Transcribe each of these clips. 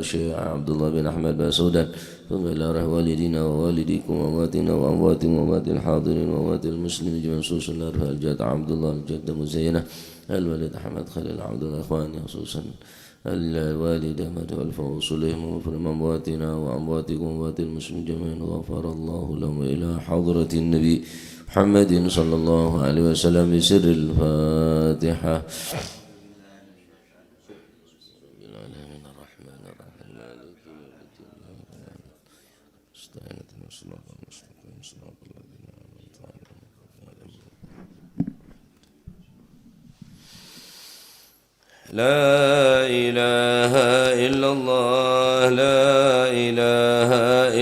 والشيخ عبد الله بن أحمد بن سودان ثم إلى روح والدينا ووالديكم وأمواتنا وأموات وأموات الحاضرين وأموات المسلمين جمسوس الأرض الجد عبد الله الجد مزينة الولد أحمد خليل عبد الله إخواني خصوصا الوالدة مدعو وصلهم وغفر أمواتنا وأمواتكم وأموات المسلمين جميعا غفر الله لهم إلى حضرة النبي محمد صلى الله عليه وسلم بسر الفاتحة. لا إله إلا الله لا إله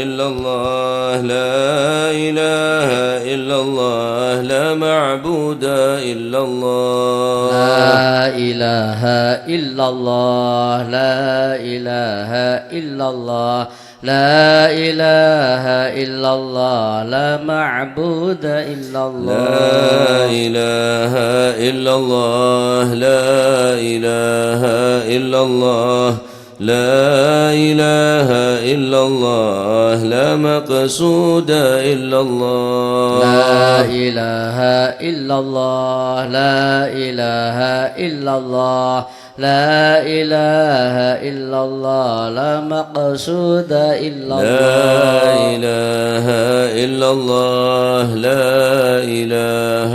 إلا الله لا إله إلا الله لا معبود إلا الله لا إله إلا الله لا إله إلا الله لا إله إلا الله لا معبود إلا الله لا إله إلا الله لا إله إلا الله لا إله إلا الله لا مقصود إلا الله لا إله إلا الله لا إله إلا الله لا إله إلا الله لا مقصود إلا الله لا إله إلا الله لا إله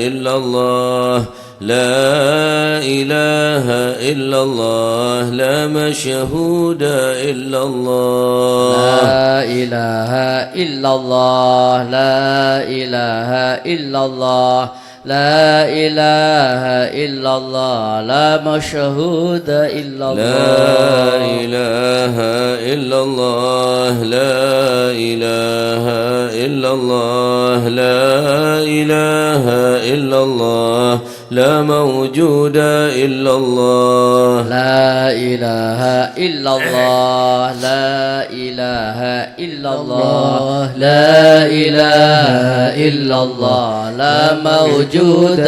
إلا الله لا إله إلا الله لا مشهود إلا الله لا إله إلا الله لا إله إلا الله لا إله إلا الله لا مشهود إلا الله لا إله إلا الله لا إله إلا الله لا إله إلا الله لا موجود إلا الله لا إله إلا الله لا إله إلا الله لا إله إلا الله لا موجود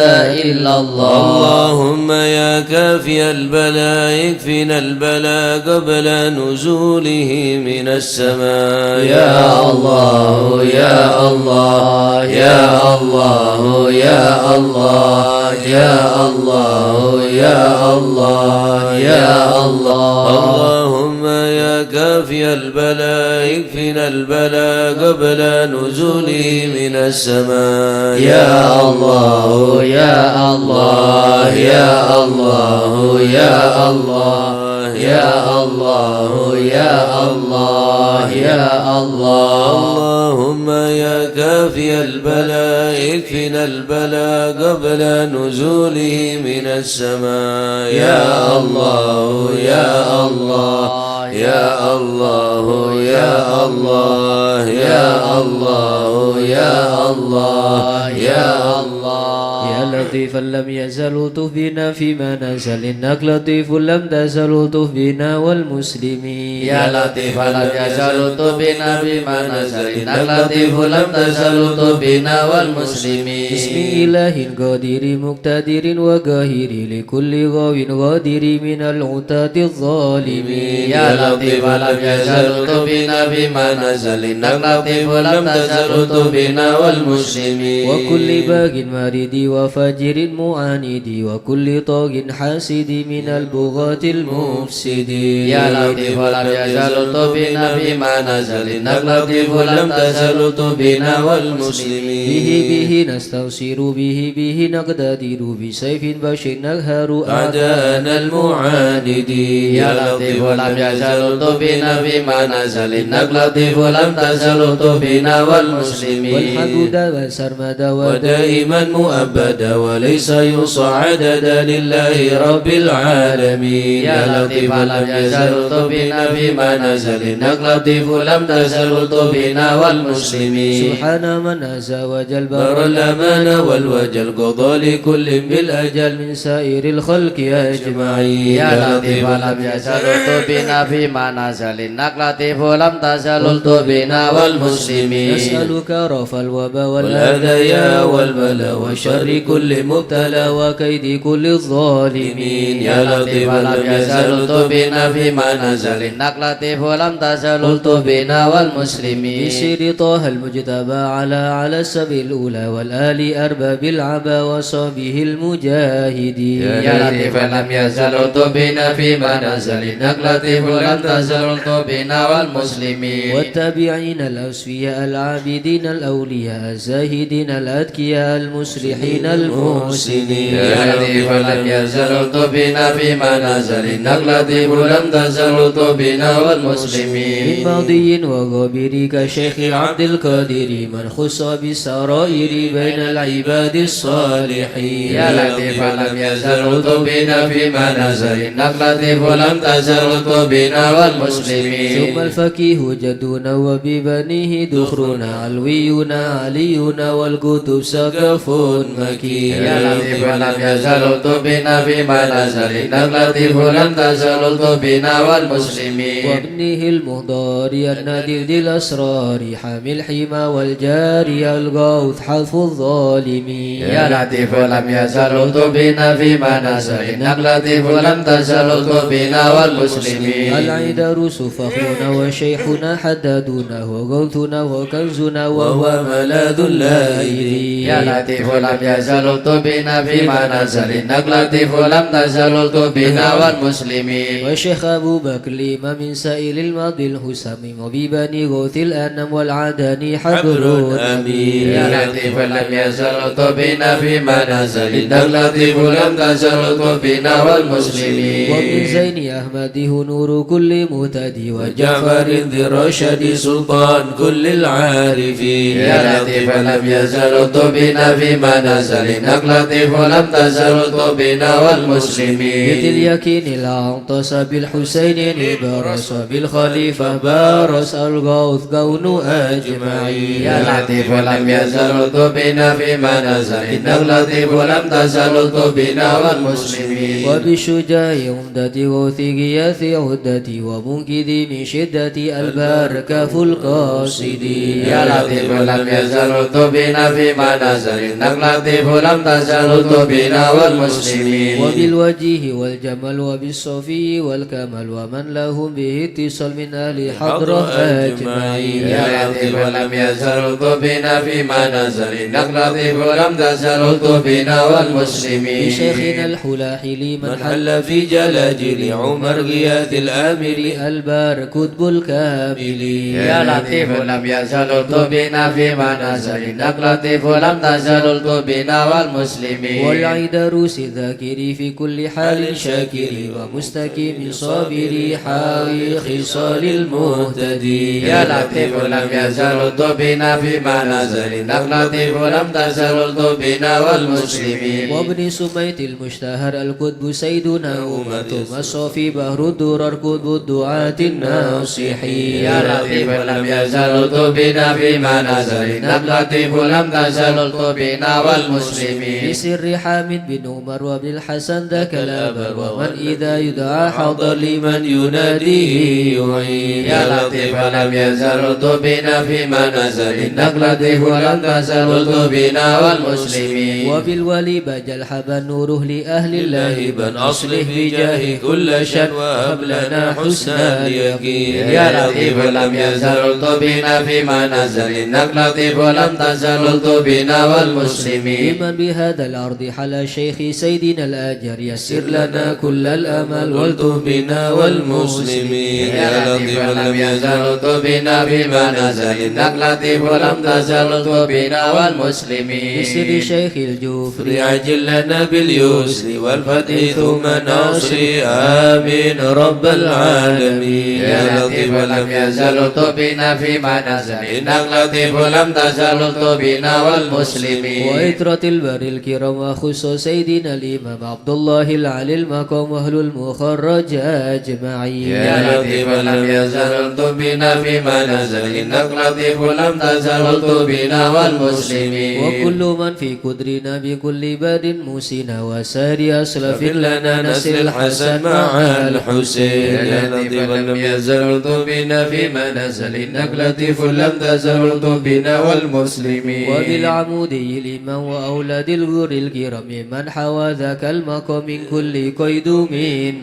إلا الله اللهم يا كافي البلاء اكفنا البلاء قبل نزوله من السماء يا الله يا الله يا الله يا الله يا الله يا الله يا الله اللهم يا كافي البلاء اكفنا البلاء قبل نزوله من السماء يا الله يا الله يا الله يا الله يا الله يا الله يا الله اللهم يا كافي البلاء اكفنا البلاء قبل نزوله من السماء يا الله يا الله يا الله يا الله يا الله يا الله يا الله يا لطيفا لم يزل لطف بنا فيما نزل إنك لطيف لم تزل لطف بنا والمسلمين يا لطيفا لم يزل لطف بنا فيما نزل إنك لطيف لم تزل لطف بنا والمسلمين بسم إله قادر مقتدر وقاهر لكل غاو غادر من العتاة الظالمين يا لطيفا لم يزل لطف بنا فيما نزل إنك لطيف لم تزل لطف بنا والمسلمين وكل باغ مارد وفاجر معاند وكل طاغ حاسد من البغاة المفسدين يا لطيف لم يزل لطف بنا فيما نزل إنك لطيف لم تزل لطف بنا والمسلمين به نستوصر به نقتدر بسيف بشر نقهر أعداءنا المعاندين يا لطيف لم يزل لطف بنا فيما نزل إنك لطيف لم تزل لطف بنا والمسلمين والحدود والسرمد ودائما مؤبدا وليس يوصى عددا لله رب العالمين يا لطيف لم يزل لطف بنا فيما نزل إنك لطيف لم تزل لطف بنا والمسلمين سبحان من عز وجل بر الأمان والوجل قضى لكل بالأجل من سائر الخلق أجمعين يا لطيف لم يزل لطف بنا فيما نزل إنك لطيف لم تزل لطف بنا والمسلمين نسألك رفع الوباء والأذى والبلاء وشر كل كل مبتلى وكيد كل الظالمين يا لطيف لم يزل بنا فيما نزل إنك لطيف ولم تزل بنا والمسلمين بسير طه المجتبى على السبيل الأولى والآل أرباب العبا وصحبه المجاهدين يا لطيف لم يزل بنا فيما نزل إنك لطيف ولم تزل بنا والمسلمين والتابعين الأوفياء العابدين الأولياء الزاهدين الأذكياء المصلحين المحسنين يا لطيف لم يزل بنا فيما نزل إنك لطيف لم تزل بنا والمسلمين من ماضي وغابر كشيخ عبد القادر من خص بالسرائر بين العباد الصالحين يا لطيف لم يزل بنا فيما نزل إنك لطيف لم تزل بنا والمسلمين ثم الفقيه جدنا وببنيه دخرنا علوينا علينا والكتب سقف مكين يا لطيف لم يزل بنا فيما نزل إنك لطيف لم تزل بنا والمسلمين وابنه المهدار النادر ذي الأسرار حامي الحمى والجاري الغوث حذف الظالمين يا لطيف لم يزل بنا فيما نزل إنك لطيف لم تزل بنا والمسلمين العيدروس فخرنا وشيخنا حدادنا وغوثنا وكنزنا وهو ملاذ اللائلين يا لطيف لم يزل بنا فيما نزل إنك لطيف لم تزل بنا والمسلمين والشيخ أبو بكر الإمام من سائل الماضي الحسام وببني غوث الأنم والعداني حبر أمين يا لطيف لم يزل بنا فيما نزل إنك لطيف لم تزل بنا والمسلمين ومن زين أحمده نور كل مهتدي وجعفر ذي الرشد سلطان كل العارفين يا لطيف لم يزل بنا فيما نزل إنك لطيف لم تزل بنا والمسلمين مثل يكين الأنطس بالحسين برس بالخليفة بارس الغوث كون أجمعين يا لطيف لم يزل بنا فيما نزل إنك لطيف لم تزل بنا والمسلمين وبالشجاع عمدة غوث غياث عدتي ومنقذ من شدة البركة القاصدين يا لطيف لم يزل بنا فيما نزل إنك لطيف لم تزل بنا والمسلمين وبالوجه والجمال وبالصفي والكمال ومن لهم به اتصال من أهل حضرة أجمعين يا لطيف لم يزل بنا فيما نزل إنك لطيف لم تزل بنا والمسلمين بشيخنا الحلاحل من حل في جلاجل عمر غياث الآمر البار كتب الكامل يا لطيف لم يزل بنا فيما نزل إنك لطيف لم تزل بنا والمسلمين والعيدروس الذاكر في كل حال شاكر ومستقيم صابر حاوي خصال المهتدي يا لطيف لم يزل بنا فيما نزل إنك لطيف لم تزل بنا والمسلمين وابن سميت المشتهر الكتب سيدنا أمة الصافي بهر الدرر كتب الدعاة الناصحين يا لطيف لم يزل بنا فيما نزل إنك لطيف لم تزل بنا والمسلمين بسر حامد بن عمر وابن الحسن ذاك الأبر ومن إذا يدعى حضر لمن يناديه يعين يا لطيف لم يزل بنا فيما نزل إنك لطيف لم تزل بنا والمسلمين وبالولي بجل حبا نوره لأهل الله بن أصلح بجاه كل شن وهب لنا حسن اليقين يا لطيف لم يزل بنا فيما نزل إنك لطيف لم تزل بنا والمسلمين من بهذا الأرض حل شيخ سيدنا الأجر يسر لنا كل الأمل والتف بنا والمسلمين يا لطيف لم يزل بنا فيما نزل إنك لطيف لم تزل بنا والمسلمين بسر شيخ الجوفر عجل لنا باليسر والفتح ثم نصر آمين رب العالمين يا لطيف لم يزل بنا فيما نزل إنك لطيف لم تزل بنا والمسلمين وإطرة البر الكرام وخصوص سيدنا الإمام عبد الله العلي المقام وأهل المخرج أجمعين يا لطيف لم يزل بنا فيما نزل إنك لطيف لم تزل بنا والمسلمين وكل من في قدرنا بكل باد موسنا وسار أسلف لنا نسل الحسن مع الحسين يا لطيف لم يزل بنا فيما نزل إنك لطيف لم تزل بنا والمسلمين وبالعمودي الإمام وأولاد والأولاد الغر الكرام من حوى ذاك المقام من كل قيدوم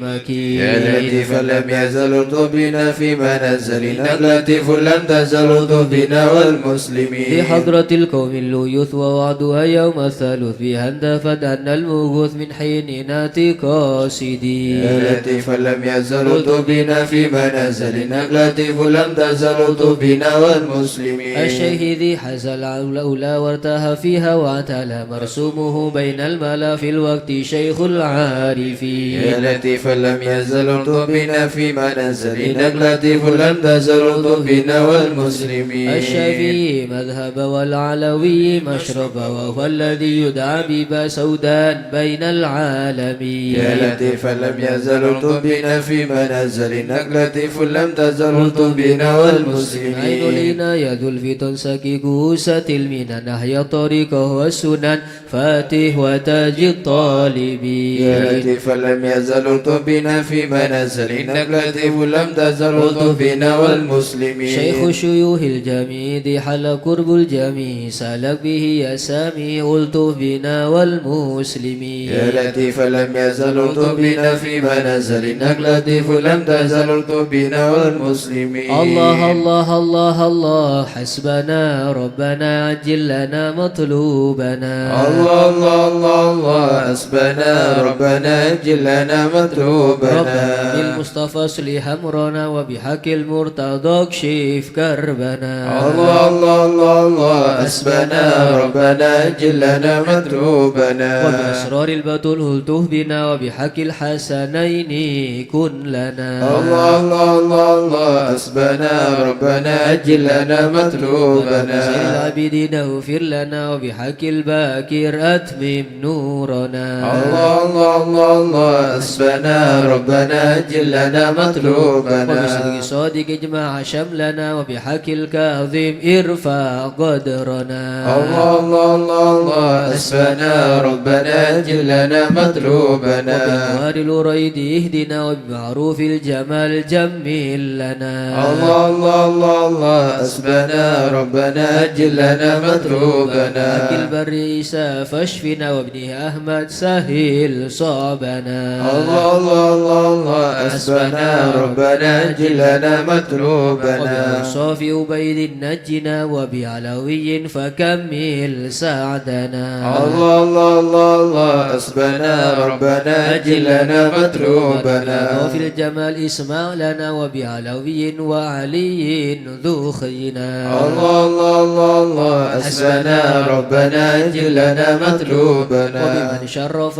مكين يا لطيف لم يزل بنا فيما نزل إنك لطيف لم تزل بنا والمسلمين لحضرة القوم الليوث ووعدها يوم الثالث بها اندفت أن الموغوث من حين ناتي قاصدين يا لطيف لم يزل بنا فيما نزل إنك لطيف لم تزل بنا والمسلمين الشيخ ذي حزل الأولى وارتاها فيها واعتلى مرسومه بين الملا في الوقت شيخ العارفين يا لطيف لم يزل بنا فيما نزل إنك لطيف لم تزل بنا والمسلمين الشافعي مذهب والعلوي مشرب وهو الذي يدعى ببا سودان بين العالمين يا لطيف لم يزل بنا فيما نزل إنك لطيف لم تزل بنا والمسلمين عين لنا يد الفتن سكي كوسة المنى نهي طريقه والسنن فاتح وتاج الطالبين يا لطيف لم يزل بنا فيما نزل إنك لطيف لم تزل بنا والمسلمين شيخ شيوخ الجميد حل قرب الجميع سلك به يا سامي قلت بنا والمسلمين يا لطيف لم يزل بنا فيما نزل إنك لطيف لم تزل بنا والمسلمين الله الله الله الله حسبنا ربنا عجل لنا مطلوبنا الله الله الله الله حسبنا ربنا أجل لنا مطلوبنا ربنا بالمصطفى اصلح أمرنا وبحق المرتضى اكشف كربنا الله الله الله الله حسبنا ربنا أجل لنا مطلوبنا وبأسرار البتول هلته بنا وبحق الحسنين كن لنا الله الله الله الله حسبنا ربنا أجل لنا مطلوبنا سيد العابدين اغفر لنا وبحق الباكر أتمم نورنا الله الله الله الله حسبنا ربنا أجل لنا مطلوبنا وبصدق صادق اجمع شملنا وبحق الكاظم ارفع قدرنا الله الله الله الله حسبنا ربنا أجل لنا مطلوبنا وبأنوار الوريد اهدنا وبمعروف الجمال جمل لنا الله الله الله الله حسبنا ربنا أجل لنا مطلوبنا وبحق البر عيسى فاشفنا وابنه أحمد سهل صعبنا الله الله الله الله حسبنا ربنا أجل لنا مطلوبنا وبأوصاف عبيد نجنا وبعلوي فكمل سعدنا الله الله الله الله حسبنا ربنا أجل لنا مطلوبنا وفي الجمال اسمع لنا وبعلوي وعلي ذو خينا الله الله الله الله حسبنا ربنا أجل لنا مطلوبنا وبمن شرف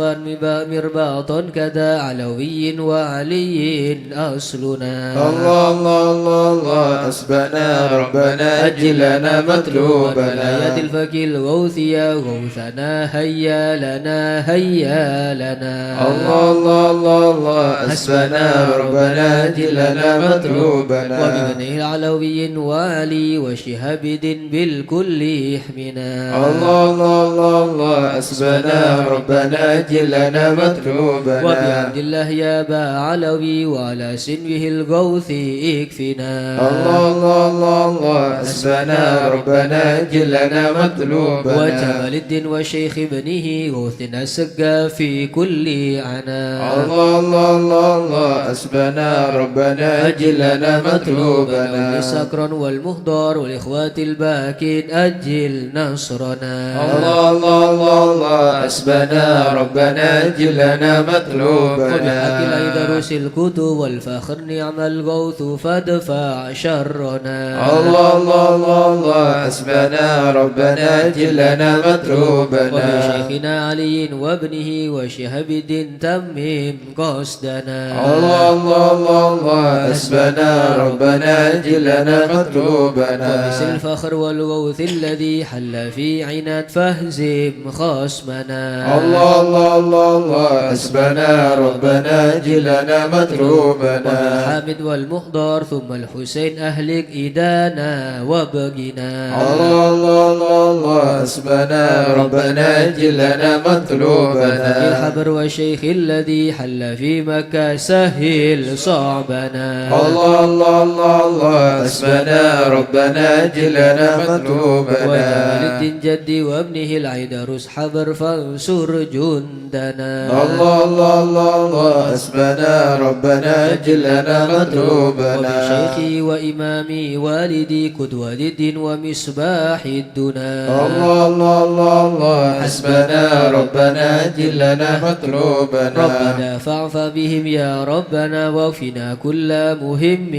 مرباط كذا علوي وعلي أصلنا الله الله الله الله حسبنا ربنا أجل لنا مطلوبنا يد الفكي الغوث يا غوثنا هيا لنا هيا لنا الله الله الله الله حسبنا ربنا أجل لنا مطلوبنا وبمنه العلوي وعلي وشهاب بالكل يحمنا الله الله الله الله حسبنا ربنا أجل لنا مطلوبنا وبعبد الله يا با علوي وعلى سنوه الغوث اكفنا الله الله الله الله حسبنا ربنا أجل لنا مطلوبنا وجمال الدين وشيخ ابنه غوثنا السقا في كل عنا الله الله الله الله حسبنا ربنا أجل لنا مطلوبنا سكرا والمهدر والإخوات الباكين أجل نصرنا الله الله الله الله حسبنا ربنا أجل لنا مطلوبنا وبحق الأيدروس الكتب والفخر نعم الغوث فادفع شرنا الله الله الله الله حسبنا ربنا أجل لنا مطلوبنا وبشيخنا علي وابنه وشهاب الدين تمم قصدنا الله الله الله الله حسبنا ربنا أجل لنا مطلوبنا وبسر الفخر والغوث الذي حل في عناد فاهزم خصمنا الله الله الله الله حسبنا ربنا أجل لنا مطلوبنا وبالحامد والمحضر ثم الحسين أهلك إيدانا وبقنا الله الله الله الله حسبنا ربنا أجل لنا مطلوبنا الحبر والشيخ الذي حل في مكة سهل صعبنا الله الله الله الله حسبنا ربنا أجل لنا مطلوبنا وجمال الدين جدي وابنه العيد يرس حبر فانصر جندنا الله الله الله الله حسبنا ربنا جلنا مطلوبنا وبشيخي وإمامي والدي قدوة الدين ومصباح الدنا الله الله الله الله حسبنا ربنا جلنا مطلوبنا ربنا فاعف بهم يا ربنا واكفنا كل مهم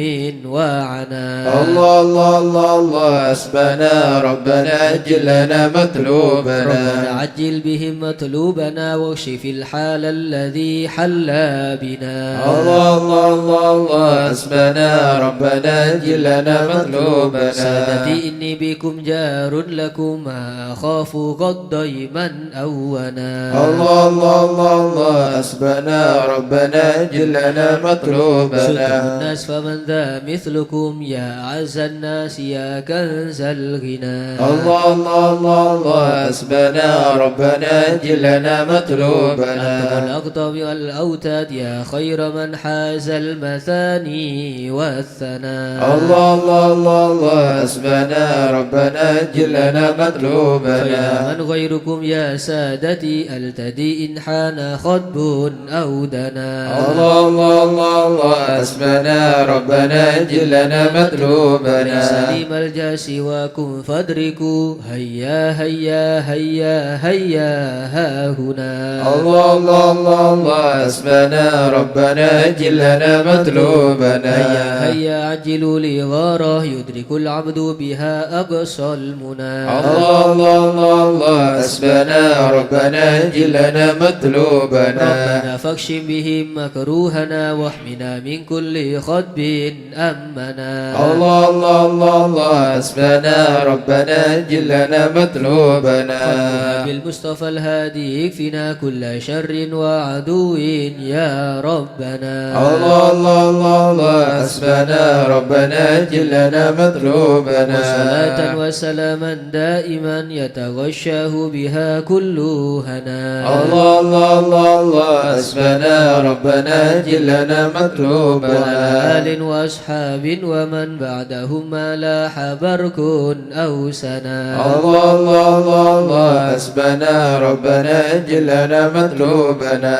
وعنا الله الله الله الله حسبنا ربنا جلنا مطلوبنا ربنا عجل بهم مطلوبنا واكشف الحال الذي حل بنا الله الله الله الله حسبنا ربنا جلنا مطلوبنا سادتي إني بكم جار لكم ما أخاف قد دائما أونا الله الله الله الله حسبنا ربنا جلنا مطلوبنا سلطان الناس فمن ذا مثلكم يا أعز الناس يا كنز الغنى الله الله الله الله حسبنا ربنا جلنا مطلوبنا أنتم الأقطب والأوتاد يا خير من حاز المثاني والثناء الله الله الله الله حسبنا ربنا جلنا مطلوبنا فيا من غيركم يا سادتي التدي إن حان خطب أو دنا الله الله الله الله حسبنا ربنا جلنا مطلوبنا سليم الجا سواكم فادركوا هيا هيا هيا هيا ها هنا الله الله الله الله حسبنا ربنا جلنا مطلوبنا هيا هيا عجلوا لغاره يدرك العبد بها أقصى المنى الله الله الله الله حسبنا ربنا جلنا مطلوبنا ربنا فاكشف بهم مكروهنا واحمنا من كل خطب أمنا الله الله الله الله حسبنا ربنا جلنا مطلوبنا بالمصطفى الهادي يكفنا كل شر وعدو يا ربنا الله الله الله الله حسبنا ربنا جلنا مطلوبنا وصلاة وسلاما دائما يتغشاه بها كل هنا الله الله الله الله حسبنا ربنا جلنا مطلوبنا وعلى آل وأصحاب ومن بعدهم ما لاح برك أو سنا الله الله الله الله حسبنا ربنا جلنا مطلوبنا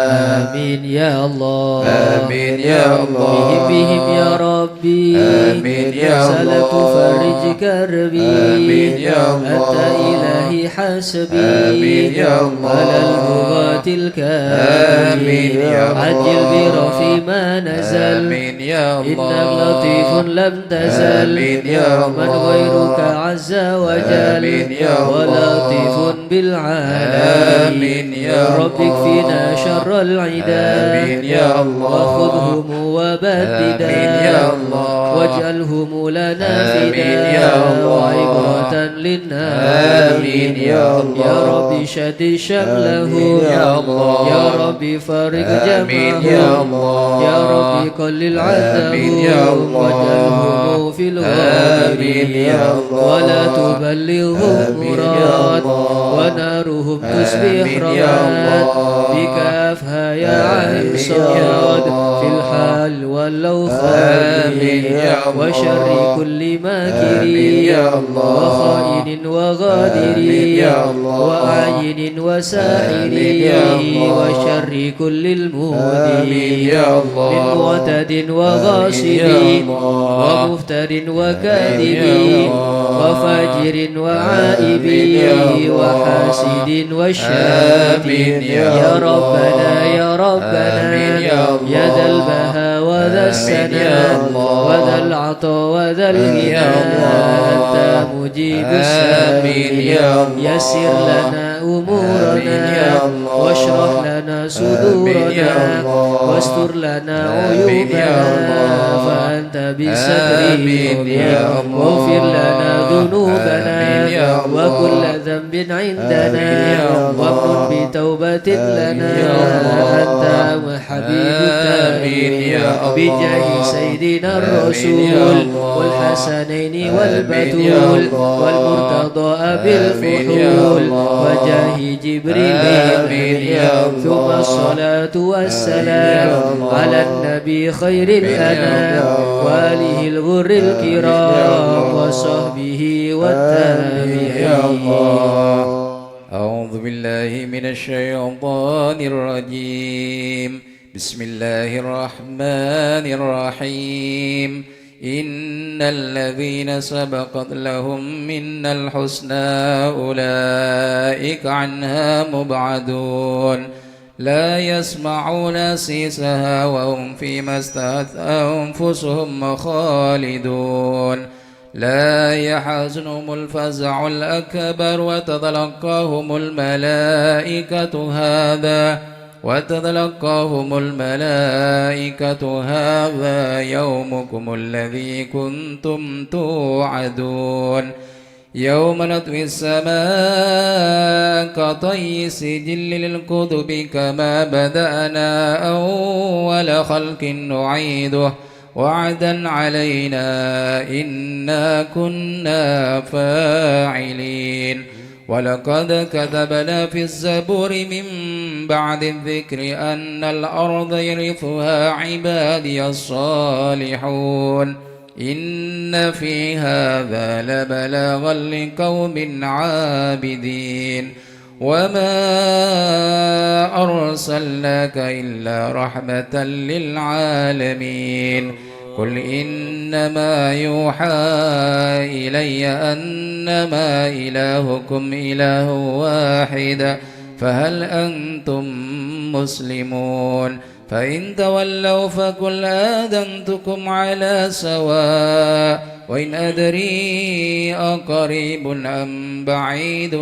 آمين يا الله آمين يا الله بهم يا ربي آمين يا الله سألت فرج كربي آمين يا الله أنت إلهي حسبي آمين يا الله على البغاة الكافرين آمين يا الله عجل برفي ما نزل آمين يا إنك الله لطيف لم تزل آمين يا من الله غيرك عز وجل آمين يا الله ولطيف بالعالمين آمين يا رب الله اكفنا شر العدا آمين يا الله وخذهم وبددا آمين يا الله واجعلهم لنا آمين يا فدا الله وعبرة للناس آمين يا الله يا رب شد شمله آمين يا الله يا رب فرج آمين جمعه يا الله يا رب قلل آمين يا عذابه الله واجعلهم في آمين الغابرين يا الله ولا تبلغهم آمين يا مراد الله ونارهم تصبح آمين يا رماد الله بكافها يا عين آمين يا صاد الله في الحال واللوخ آمين يا الله وشر كل آمين ماكرين يا الله وخائن وغادر آمين يا الله وأعين وساحر آمين يا الله وشر كل آمين المؤذين يا من الله معتد وغاصب آمين يا الله ومفتر آمين يا وكاذب الله وفاجر وعائب آمين يا الله وحاسد وشاتم آمين يا يا الله ربنا يا ربنا آمين يا الله يا ذا البهاء وذا آمين السنا يا الله وذا العطاء وذا آمين يا الغنى الله أنت مجيب آمين السائلين يا الله يسر لنا آمين أمورنا يا الله واشرح لنا آمين يا صدورنا الله واستر لنا آمين يا عيوبنا الله فأنت بالستر آمين يا الله واغفر لنا ذنوبنا آمين يا الله وكل ذنب عندنا آمين يا الله وامن بتوبة لنا آمين يا الله أنت وحبيب آمين يا الله بجاه سيدنا آمين يا الرسول الله والحسنين آمين يا والبتول الله والمرتضى آمين يا بالفحول الله وجاه جبريل آمين يا الله ثم الصلاة والسلام آمين يا الله على النبي خير آمين يا الأنام الله وآله الغر آمين يا الكرام الله وصحبه آمين يا والتابعين الله أعوذ بالله من الشيطان الرجيم بسم الله الرحمن الرحيم إن الذين سبقت لهم منا الحسنى أولئك عنها مبعدون لا يسمعون سيسها وهم فيما استهت أنفسهم خالدون لا يحزنهم الفزع الأكبر وتتلقاهم الملائكة هذا يومكم الذي كنتم توعدون يوم نطوي السماء كطي سجل للكتب كما بدأنا أول خلق نعيده وعدا علينا إنا كنا فاعلين ولقد كتبنا في الزبور من بعد الذكر أن الأرض يرثها عبادي الصالحون إن في هذا لبلاغا لقوم عابدين وما أرسلناك إلا رحمة للعالمين قل إنما يوحى إلي أنما إلهكم إله واحد فهل أنتم مسلمون فإن تولوا فقل آذنتكم على سواء وإن أدري أقريب أم بعيد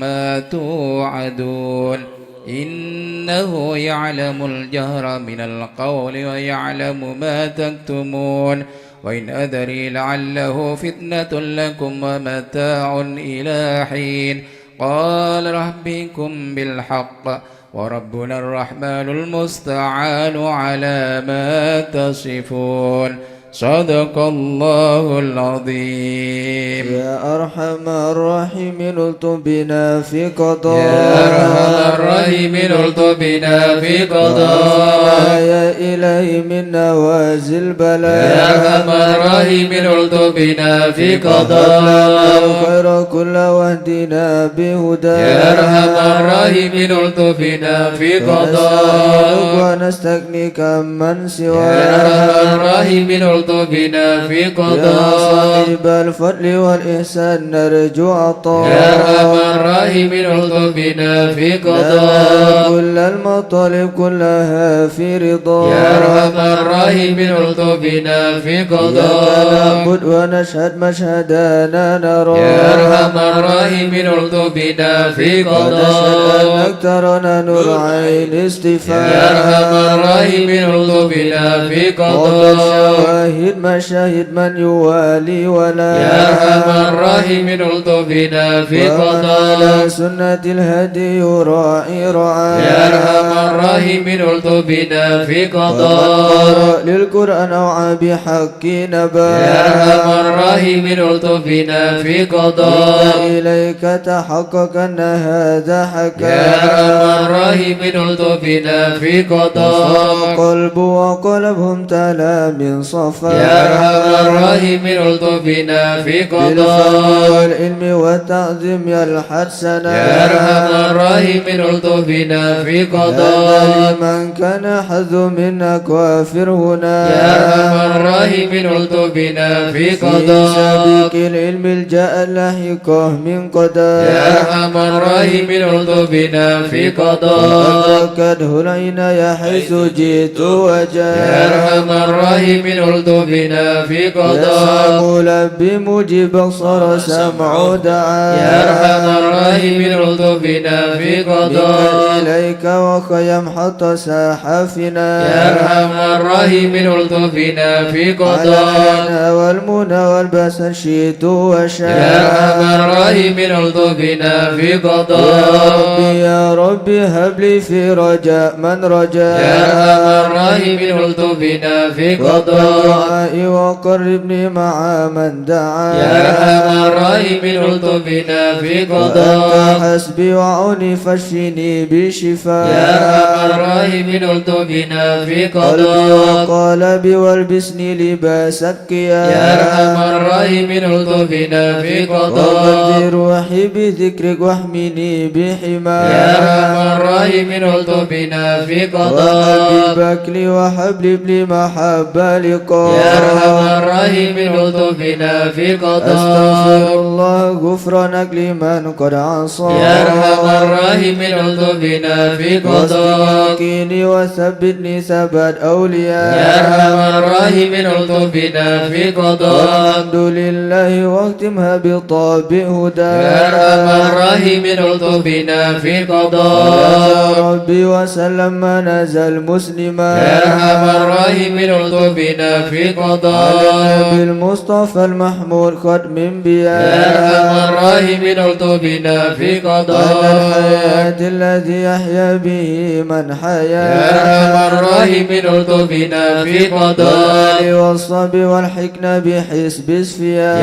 ما توعدون إنه يعلم الجهر من القول ويعلم ما تكتمون وإن أدري لعله فتنة لكم ومتاع إلى حين قال ربكم بالحق وربنا الرحمن المستعان على ما تصفون صدق الله العظيم يا أرحم الراحمين الطف بنا في قضاء يا أرحم الراحمين الطف بنا في قضاء يا إلهي من نوازل البلاء يا أرحم الراحمين الطف بنا في قضاء الخير كل واهدنا بهدى يا أرحم الراحمين الطف بنا في قضاء ونستغنيك عمن سواك يا أرحم الراحمين الطف بنا في يا قضاء صاحب الفضل والإحسان نرجو عطاء يا أرحم الراحمين الطف بنا في قضاء كل المطالب كلها في رضا يا أرحم الراحمين الطف بنا في قضاء نعبد ونشهد مشهدنا نرى يا أرحم الراحمين الطف بنا في ونشهد قضاء أنك ترانا نور عين استفاء يا أرحم الراحمين الطف بنا في قضاء شواهد مشاهد من يوالي ولا يا أرحم الراحمين الطف بنا في قضاء على سنة الهدي يراعي رعايا يا أرحم الراحمين الطف بنا في قضاء للقرآن أوعى بحق نبا يا أرحم الراحمين الطف بنا في قضاء إليك تحقق أن هذا حكا يا أرحم الراحمين الطف بنا في قضاء قلب وقلبهم تلا من صفا يا أرحم الراحمين الطف بنا في قضاء والعلم والتعظيم يلحد سنا يا أرحم الراحمين الطف بنا في قضاء من كان حظ منك وافر هنا يا أرحم الراحمين الطف بنا في في قضاء سبيك العلم الجاء لاحقه من قضاء يا أرحم الراحمين الطف بنا في قضاء أكده العناية حيث جئت وجاء يا أرحم الراحمين الطف بنا في قضاء يسمع بمجيب صار سمع دعاء يا أرحم الراحمين الطف بنا في قضاء إليك وخيم حتى ساحفنا يا أرحم الراحمين الطف بنا في قضاء علينا والمنى والبأس شئت وشاء يا أرحم الراحمين الطف بنا في قضاء يا ربي هب لي في رجاء من رجاء يا أرحم الراحمين الطف بنا في قضاء دعائي وقربني مع من دعا يا أرحم الراحمين الطف بنا في أنت قضاء حسبي وعوني فاشفني بشفاء يا أرحم الراحمين الطف بنا في قلبي قضاء وقالبي والبسني لباس القيام يا أرحم الرحيم الطفنا في قضاء وقد روحي بذكرك واحمني بحماك يا أرحم الراحمين الطفنا في قضاء وحبيبك لي وحبلب لي محبة لقاء يا أرحم الراحمين الطفنا في أستغفر قضاء الله غفرانك لمن قد عصى يا أرحم الراحمين الطفنا في قضاء واهدني وثبتني ثبات أولياء يا أرحم الراحمين الطفنا في قضاء الحمد لله واختمها بطاب هدى يا أرحم الراحمين الطفنا في يا قضاء ربي وسلم ما نزل مسلما يا أرحم الراحمين الطفنا في على قضاء النبي المصطفى المحمود ختم يا انبياء أرحم الراحمين الطفنا في على قضاء الحياة الذي يحيا به من يا حيا أرحم الراحمين الطفنا في قضاء والآل والصب والحكمة بحسب يا اسفياء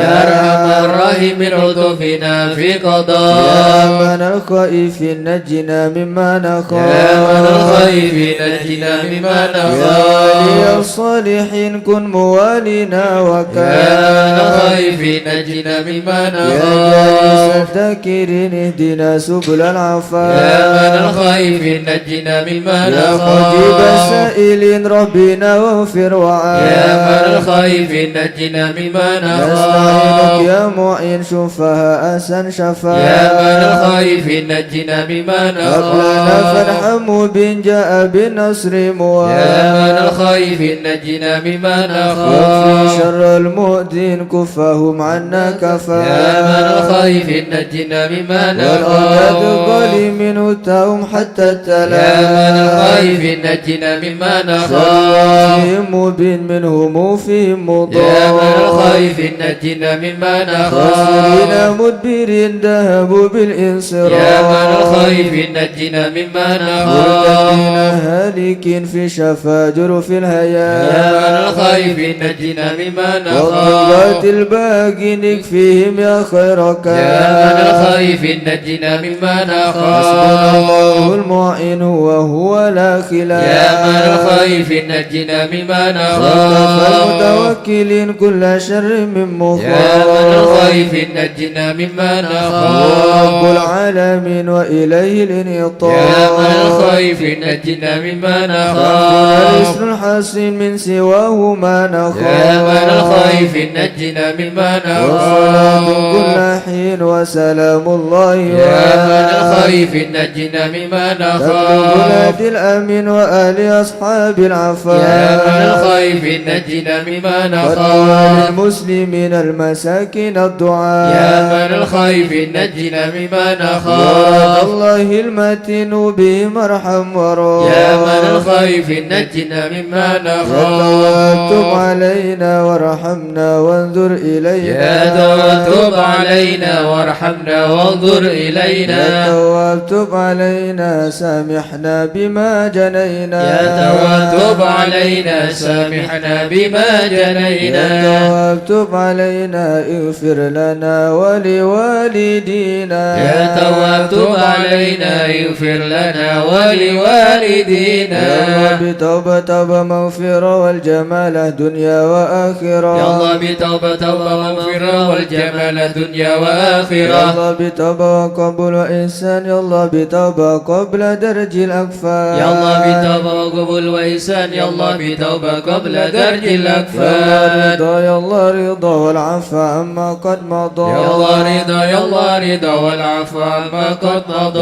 أرحم الراحمين الطفنا في يا قضاء من الخائفين نجنا مما يا نخاف من الخائفين نجنا مما يا نخاف ولي الصالحين كن موالينا يا من وكان الخائفين نجنا مما يا نخاف جالس الذاكرين اهدنا سبل يا العفاف من الخائفين نجنا مما يا مجيب نخاف السائلين ربنا واغفر يا من وعاف الخائفين نجنا مما نستعينك نخاف يا معين شفها أسن شفاء يا من الخائفين نجنا مما قبلنا نخاف فارحم بن جاء بالنصر يا مواب من الخائفين نجنا مما وفي نخاف شر المؤذين كفهم عنا كفى يا من الخائفين نجنا مما والأولاد نخاف الظالمين وتاهم حتى يا التلا من الخائفين نجنا مما نخاف فيهم مبين منهم فيهم يا من مضار الخائفين نجنا مما خاسرين نخاف مدبرين ذهبوا يا بالانصراف من الخائفين نجنا مما والذين نخاف هالكين في شفا جرف يا الهيام من الخائفين نجنا مما والضربات نخاف الباقي نكفيهم يا خيرك يا من الخائفين نجنا مما حسبنا نخاف الله المعين وهو لا خلاف يا من الخائفين نجنا مما خلف نخاف المتوكلين كل شر من يا من مخاف الخائفين نجنا مما رب نخاف العالمين وإليه يا الانيطاف من الخائفين نجنا مما ربنا نخاف الاسم الحسين من سواه ما نخاف يا من الخائفين نجنا مما وصلاة نخاف كل حين وسلام الله يا من الخائفين نجنا مما تبلغ نخاف نادي الأمين وآل أصحاب العفاف يا من الخائفين نجنا مما والأوان نخاف المسلمين المساكين الدعاء يا من الخائفين نجنا مما يا نخاف الله المتين بهم ارحم ورحم يا من الخائفين نجنا مما تب نخاف علينا وارحمنا وانظر إلينا يا توب علينا وارحمنا وانظر يا إلينا تواب تب علينا سامحنا بما جنينا يا تواب علينا سامحنا بما يا جنينا تواب تب علينا اغفر لنا ولوالدينا يا تواب تب علينا اغفر لنا ولوالدينا يا رب توبة توبة مغفرة والجمال دنيا وآخرة يا الله بتوبة توبة مغفرة والجمال دنيا يا وآخرة الله بتوبة وقبول وإحسان يا الله بتوبة قبل درج الأكفان يا الله بتوبة وقبول وإحسان يا الله بتوبة قبل درج يا الله الأكفان رضا يا الله رضا والعفو عما قد مضى يا الله رضا يا الله رضا والعفو عما قد يا الله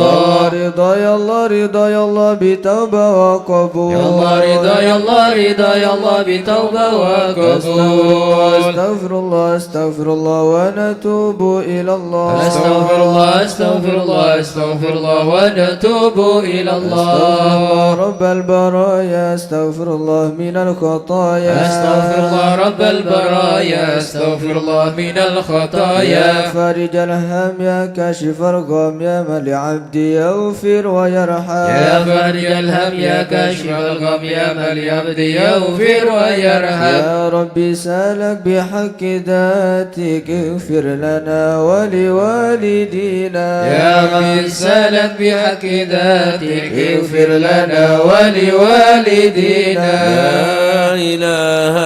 مضى رضا يا الله رضا يا الله بتوبة وقبول يا الله رضا يا الله رضا يا الله بتوبة وقبول استغفر الله استغفر الله ونتوب إلى الله استغفر الله استغفر الله استغفر الله ونتوب إلى الله رب البرايا استغفر الله من الخطايا استغفر الله رب البرايا استغفر الله من يا الخطايا فارج الهم يا كاشف الغم يا من لعبدي يغفر ويرحم يا فارج الهم يا كاشف الغم يا من لعبدي يغفر ويرحم يا ربي سالك بحق ذاتك اغفر لنا ولوالدينا يا رب سالك بحق ذاتك اغفر لنا ولوالدينا لا إله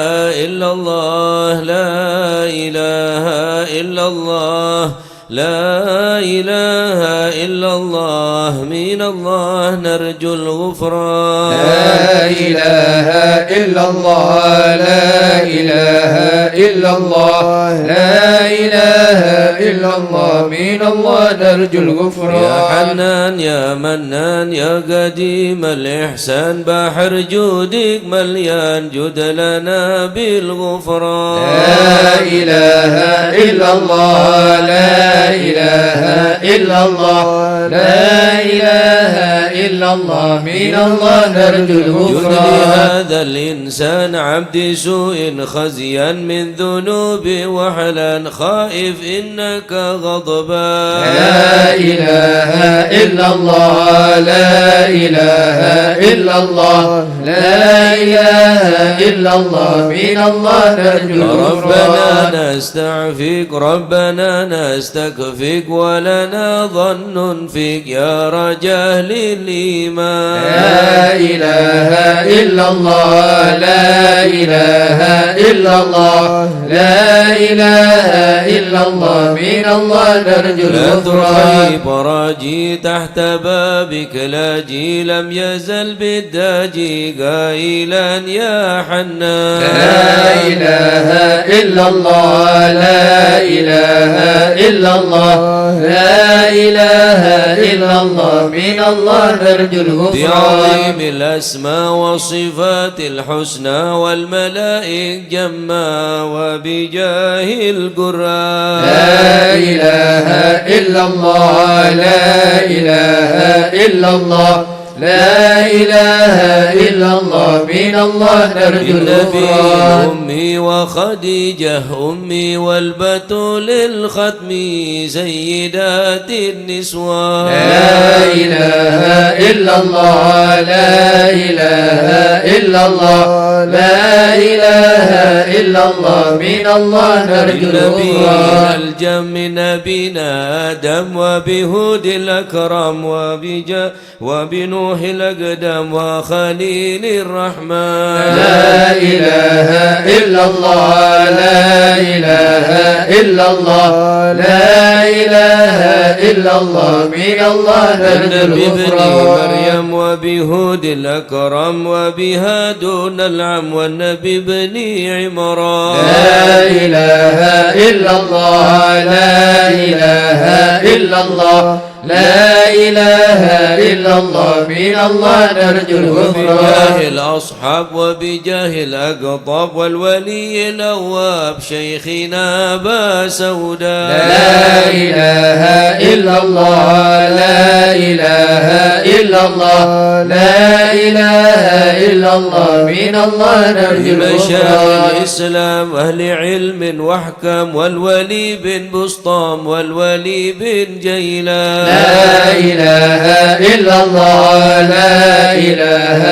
إلا الله لا إله إلا الله لا إله إلا الله من الله نرجو الغفران لا إله إلا الله لا إله إلا الله لا إله إلا الله من الله نرجو الغفران يا حنان يا منان يا قديم الإحسان بحر جودك مليان جد لنا بالغفران لا إله إلا الله لا إله إلا الله لا إله إلا الله من الله نرجو الغفران هذا الإنسان عبد سوء خزيا من ذنوب وحلا خائف إنك غضبان لا إله إلا الله لا إله إلا الله لا إله إلا الله من الله نرجو الغفران ربنا نستعفيك ربنا نستكفيك ولنا ظن فيك يا رجاء للإيمان لا إله إلا الله لا إله إلا الله لا إله إلا الله من الله نرجو لا الغفران ترخيب راجي تحت بابك لاجي لم يزل بالداجي قائلا يا حنان لا إله إلا الله لا إله إلا الله لا إله إلا الله من الله نرجو الغفران بعظيم الأسماء والصفات الحسنى والملائك جما وبجاه القرآن لا إله إلا الله لا إله إلا الله لا إله إلا الله من الله نرجو النبي الغفران أمي وخديجة أمي والبتول الختم سيدات النسوان لا إله إلا الله لا إله إلا الله لا إله إلا الله من الله نرجو الغفران الجم نبينا آدم وبهود الأكرم وبنوح الأقدم وخليل الرحمن لا إله إلا الله لا إله إلا الله لا إله إلا الله من الله نرجو الغفران مريم وبهود الأكرم وبها دون العم والنبي بني عمران لا إله إلا الله لا إله إلا الله لا إله إلا الله من الله نرجو الغفران بجاه الأصحاب وبجاه الأقطاب والولي الأواب شيخنا أبا سودا لا إله إلا الله لا إله إلا الله لا إله إلا الله من الله نرجو مشايخ الغفران الإسلام أهل علم واحكم والولي بن بسطام والولي بن جيلان لا إله إلا الله لا إله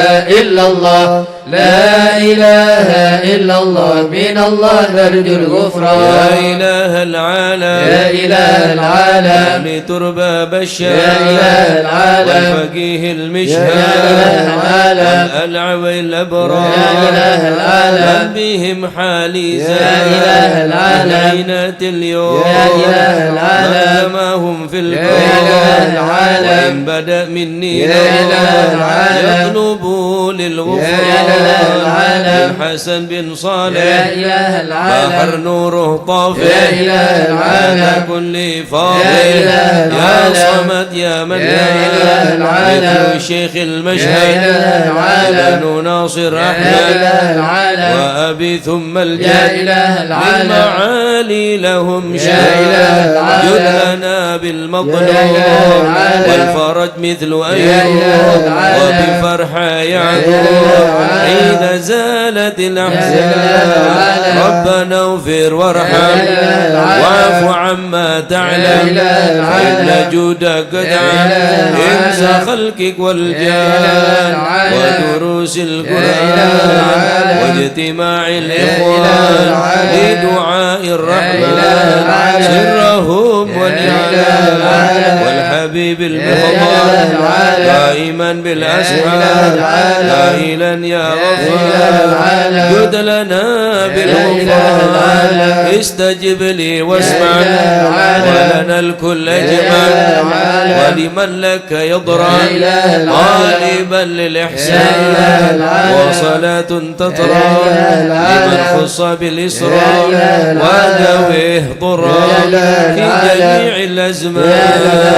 إلا الله لا إله إلا الله من الله نرجو يا الغفران إله العالم يا إله العالم لتربى بشار يا إله العالم والفقيه المشهد يا إله العالم الألعوي الأبرار يا إله العالم بهم حالي يا إله العالم عينات اليوم يا إله العالم ما هم في يا إله العالم وإن بدأ مني يا إله العالم يطلبوا للغفران يا إله العالم الحسن بن صالح يا إله العالم بحر نوره طافح يا إله العالم كل فاضل يا إله يا العالم صمد يا من يا إله العالم مثل شيخ المشهد يا إله العالم بن ناصر يا أحمد إله العالم وأبي ثم الجد يا إله العالم للمعالي لهم يا شان إله العالم جلنا بالمطلوب يا إله العالم والفرج مثل يا إله أيوب العالم وبفرحة إله يعقوب العالم حين زالت يا الأحزان إله العالم ربنا اغفر وارحم يا إله العالم واعف عما يا تعلم إله العالم فإن جودك قد يا عم إله انسى العالم خلقك يا إله والجان العالم ودروس يا إله القرآن العالم واجتماع إله الإخوان العالم لدعاء إله الرحمن العالم سرهم يا إله والإعلان العالم والحبيب حبيب إله المحضر العالم دائما بالأسحار دائلا يا غفار جد لنا بالغفران استجب لي واسمع ولنا الكل اجمع ولمن لك يضرع غالبا للإحسان وصلاة تطرى لمن خص بالإسراء ودويه ضرا في جميع الأزمان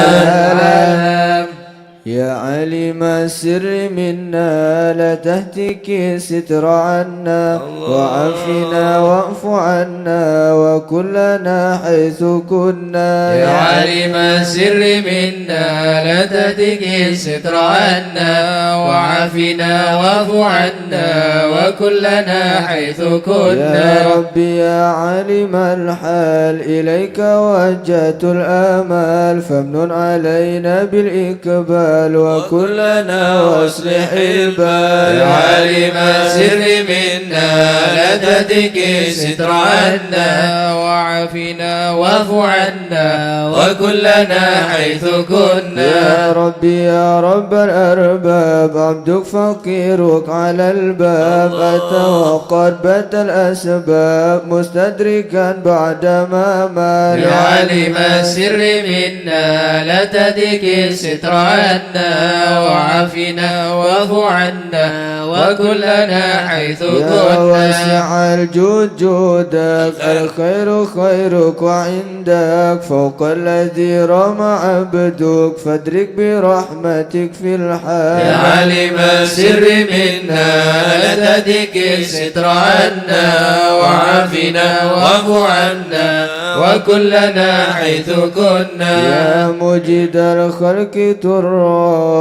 يا عليم السر منا لا تهتك ستر عنا وعافنا واعف عنا وكلنا حيث كنا يا عالم السر منا لا تهتك الستر عنا وعافنا واعف عنا وكلنا حيث كنا يا ربي يا عالم الحال إليك وجهت الآمال فامنن علينا بالإقبال وكلنا واصلح البال يا عالم السر منا لا تهتك الستر عنا وعافنا واعف عنا وكلنا حيث كنا يا ربي يا رب الأرباب عبدك فقيرك على الباب أتى وقد بات الأسباب مستدركا بعدما مال يا عالم السر منا لا تهتك الستر عنا وعافنا واعف عنا وكلنا حيث يا كنا واسع الجود جودك الخير خيرك وعندك فوق الذي رمى عبدك فادرك برحمتك في الحال يا عالم السر منا لا تهتك الستر عنا وعافنا واعف عنا وكلنا حيث كنا يا مجد الخلق ترى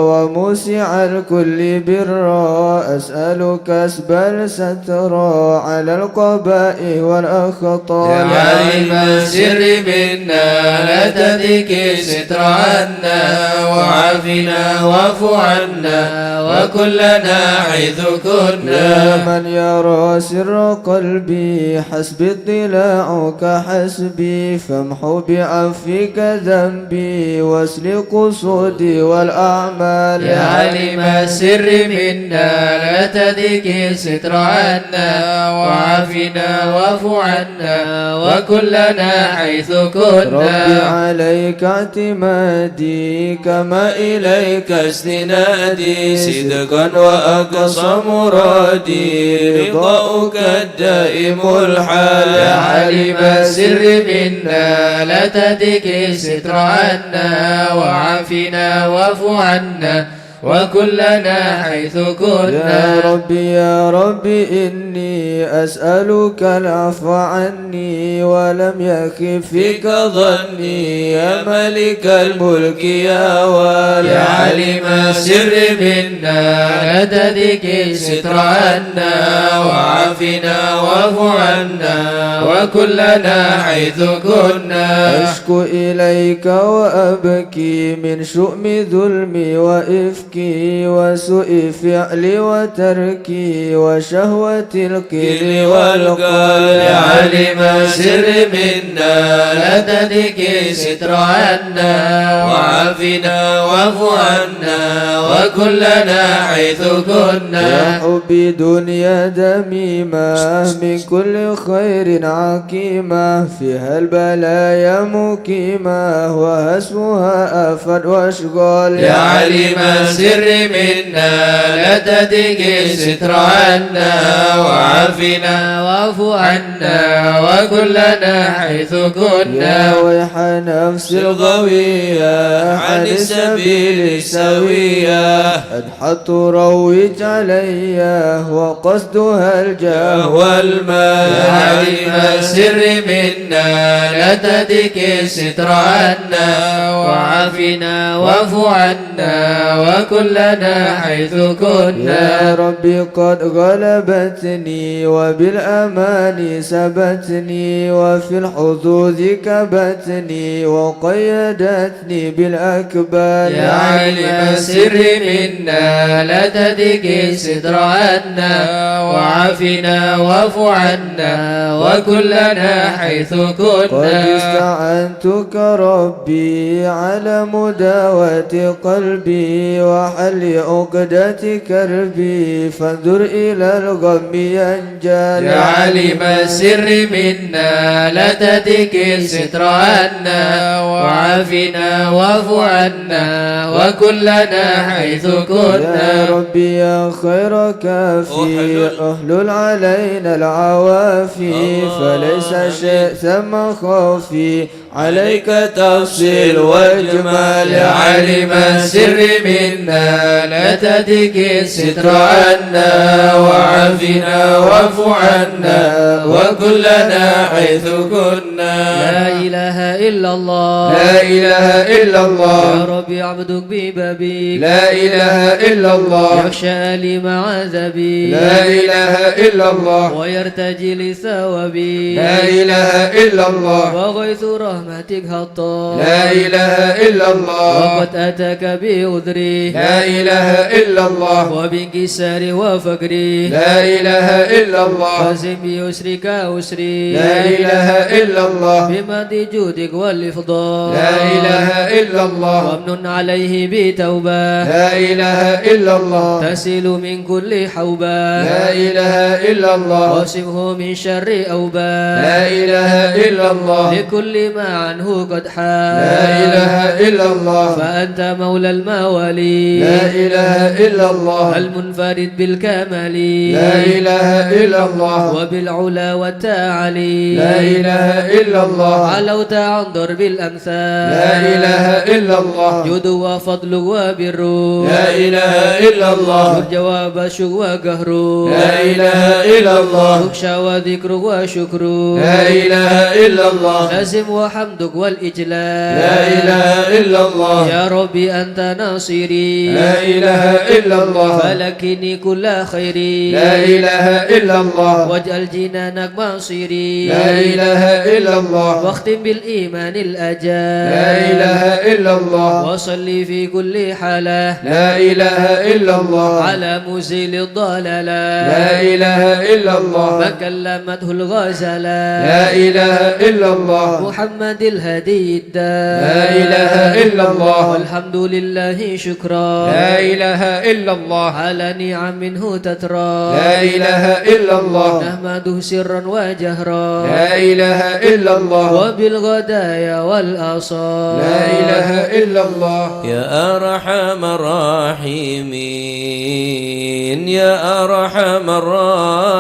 وموسع الكل برا أسألك أسبل سترا على القباء والأخطاء يا عالم السر منا لا تهتك الستر عنا وعافنا واعف عنا وكلنا حيث كنا يا من يرى سر قلبي حسبي اطلاعك حسبي فامحو بعفوك ذنبي واسل قصودي والأعمال يا عالم السر منا لا تهتك الستر عنا وعافنا واعف عنا وكلنا حيث ربي كنا عليك اعتمادي كما إليك استنادي صدقا وأقصى مرادي رضاؤك الدائم الحال يا عالم السر منا لا تهتك الستر عنا وعافنا واعف عنا وكلنا حيث كنا يا ربي إني أسألك العفو عني ولم يخف فيك ظني يا ملك الملك يا والي يا عالم السر منا لا تهتك الستر عنا وعافنا واعف عنا وكلنا حيث كنا أشكو إليك وأبكي من شؤم ظلمي وإفكي وسوء فعلي وتركي وشهوة القيل والقال يا عالم السر منا لا تهتك الستر عنا وعافنا واعف عنا وكلنا حيث يا كنا حبي دنيا دميمة من كل خير عقيمة فيها البلايا مقيمة وهسوها آفات واشغال يا عالم السر منا لا تهتك الستر عنا وعافنا واعف عنا وكلنا حيث يا كنا ويح نفسي الغوية عن السبيل السوية أدحت تروج علي وقصدها الجاه والمال يا عالم السر منا لا تهتك الستر عنا وعافنا واعف عنا وكلنا حيث كنا. يا ربي قد غلبتني وبالأمان سبتني وفي الحظوظ كبتني وقيدتني بالأكبال. يا عالم السر منا لا تدق الستر عنا وعافنا واعف عنا وكلنا حيث قد كنا. استعنتك ربي على مداوة قلبي وحل عقدة كربي فانظر إلى الغم ينجل. يا عالم السر منا لا تدق الستر عنا وعافنا واعف عنا وكلنا حيث يا كنا. ربي يا خير كافي احلل علينا العوافي فليس شيء ثم خوفي عليك تفصيل واجمال. يا عالم السر منا لا تدق الستر عنا وعافنا واعف عنا وكلنا حيث كنا. لا إله إلا الله لا إله إلا يا الله. ربي عبدك ببابك لا إله إلا الله. يخشى لي مع ذبي لا إله إلا الله. ويرتجي لثوابي لا إله إلا الله. وغيث رحمتك هطا لا إله إلا الله. وقد أتاك بعذري لا إله إلا الله. وبانكساري وفقري لا إله إلا الله. قاسم بيسرك أسري لا إله إلا الله. بمد جودك والإفضال لا إله إلا الله. وامن عليه بتوبة لا إله إلا الله. تسيل من كل حوبة لا إله إلا الله. واصبه من شر أوبة لا إله إلا الله. لكل ما عنه قد حال لا إله إلا الله. فأنت مولى الموالي لا إله إلا الله. المنفرد بالكمال لا إله إلا الله. وبالعلا والتعالي لا إله إلا الله. علوت عن ضرب الأمثال لا إله إلا الله. جود وفضل وبر لا إله إلا الله. جواب شو وقهر لا إله إلا الله. يخشى وذكر وشكر لا إله إلا الله. لازم وحمدك والإجلال لا إله إلا الله. يا ربي أنت ناصري لا إله إلا الله. فلكني كل خيري لا إله إلا الله. واجعل جنانك مصيري لا إله إلا الله. واختم بالإيمان الأجال لا إله إلا الله. وصلي في كل حالة لا إله إلا الله. على مزيل الضلالة لا إله إلا الله. من كلمته الغزالة لا إله إلا الله. محمد الهدي الدار لا إله إلا الله. والحمد لله شكرا لا إله إلا الله. على نعم منه تترى لا إله إلا الله. نحمده سرا وجهرا لا إله إلا الله. وبالغدايا والآصال لا إله إلا الله. يا أرحم الراحمين يا أرحم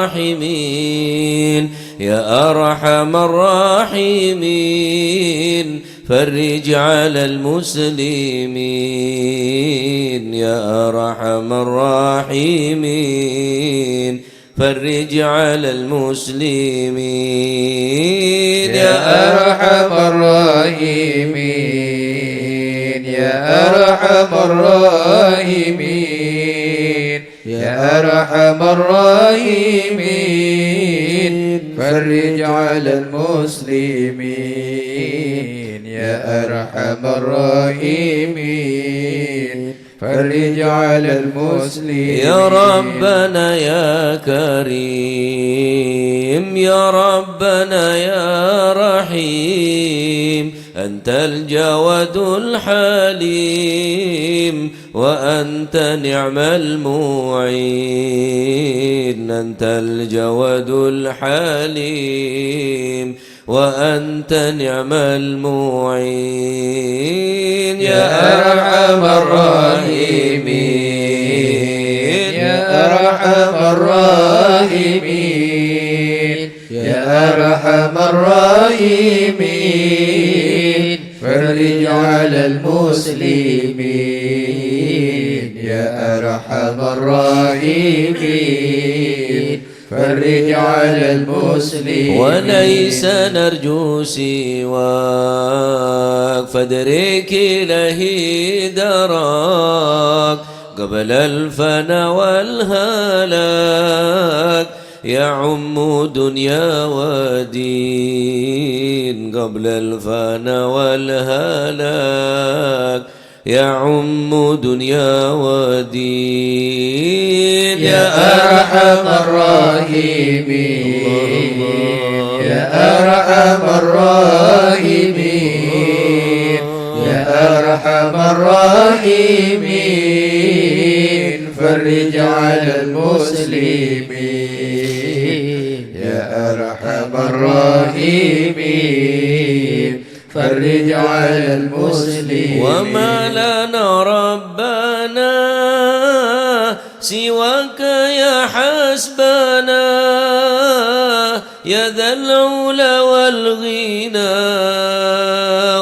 الراحمين يا أرحم الراحمين فرج على المسلمين يا أرحم الراحمين فرج على المسلمين يا أرحم الراحمين يا أرحم الراحمين يا أرحم الراحمين فرج على المسلمين يا أرحم الراحمين فرج على المسلمين. يا ربنا يا كريم يا ربنا يا رحيم أنت الجواد الحليم وأنت نعم المعين أنت الجواد الحليم وأنت نعم المعين يا أرحم الراحمين يا أرحم الراحمين يا أرحم الراحمين فرج على المسلمين يا أرحم الراحمين فرج على المسلمين. وليس نرجو سواك فادرك إلهي دراك قبل الفنا والهلاك يعم دنيا ودين قبل الفنا والهلاك يعم دنيا ودين يا أرحم الراحمين يا أرحم الراحمين يا أرحم الراحمين فرج على المسلمين يا أرحم الراحمين فرج على المسلمين وما لنا ربنا سواك يا حسبنا يا ذا العلا والغنى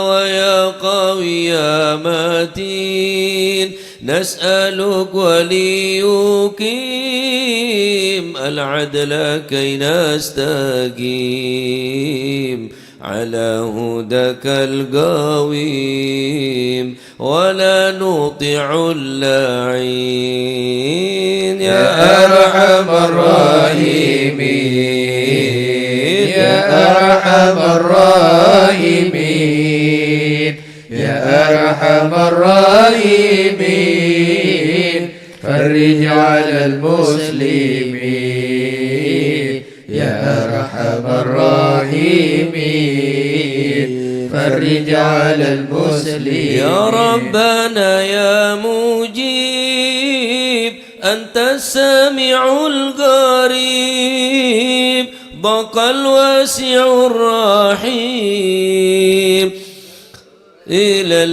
ويا قوي يا متين نسألك وليقيم العدل كي نستقيم على هداك القويم ولا نطيع اللعين يا أرحم الراحمين يا أرحم الراحمين يا أرحم الراحمين فرج على المسلمين يا أرحم الراحمين فرج على المسلمين يا ربنا يا مجيب أنت السميع القريب بقى الواسع الرحيم إلى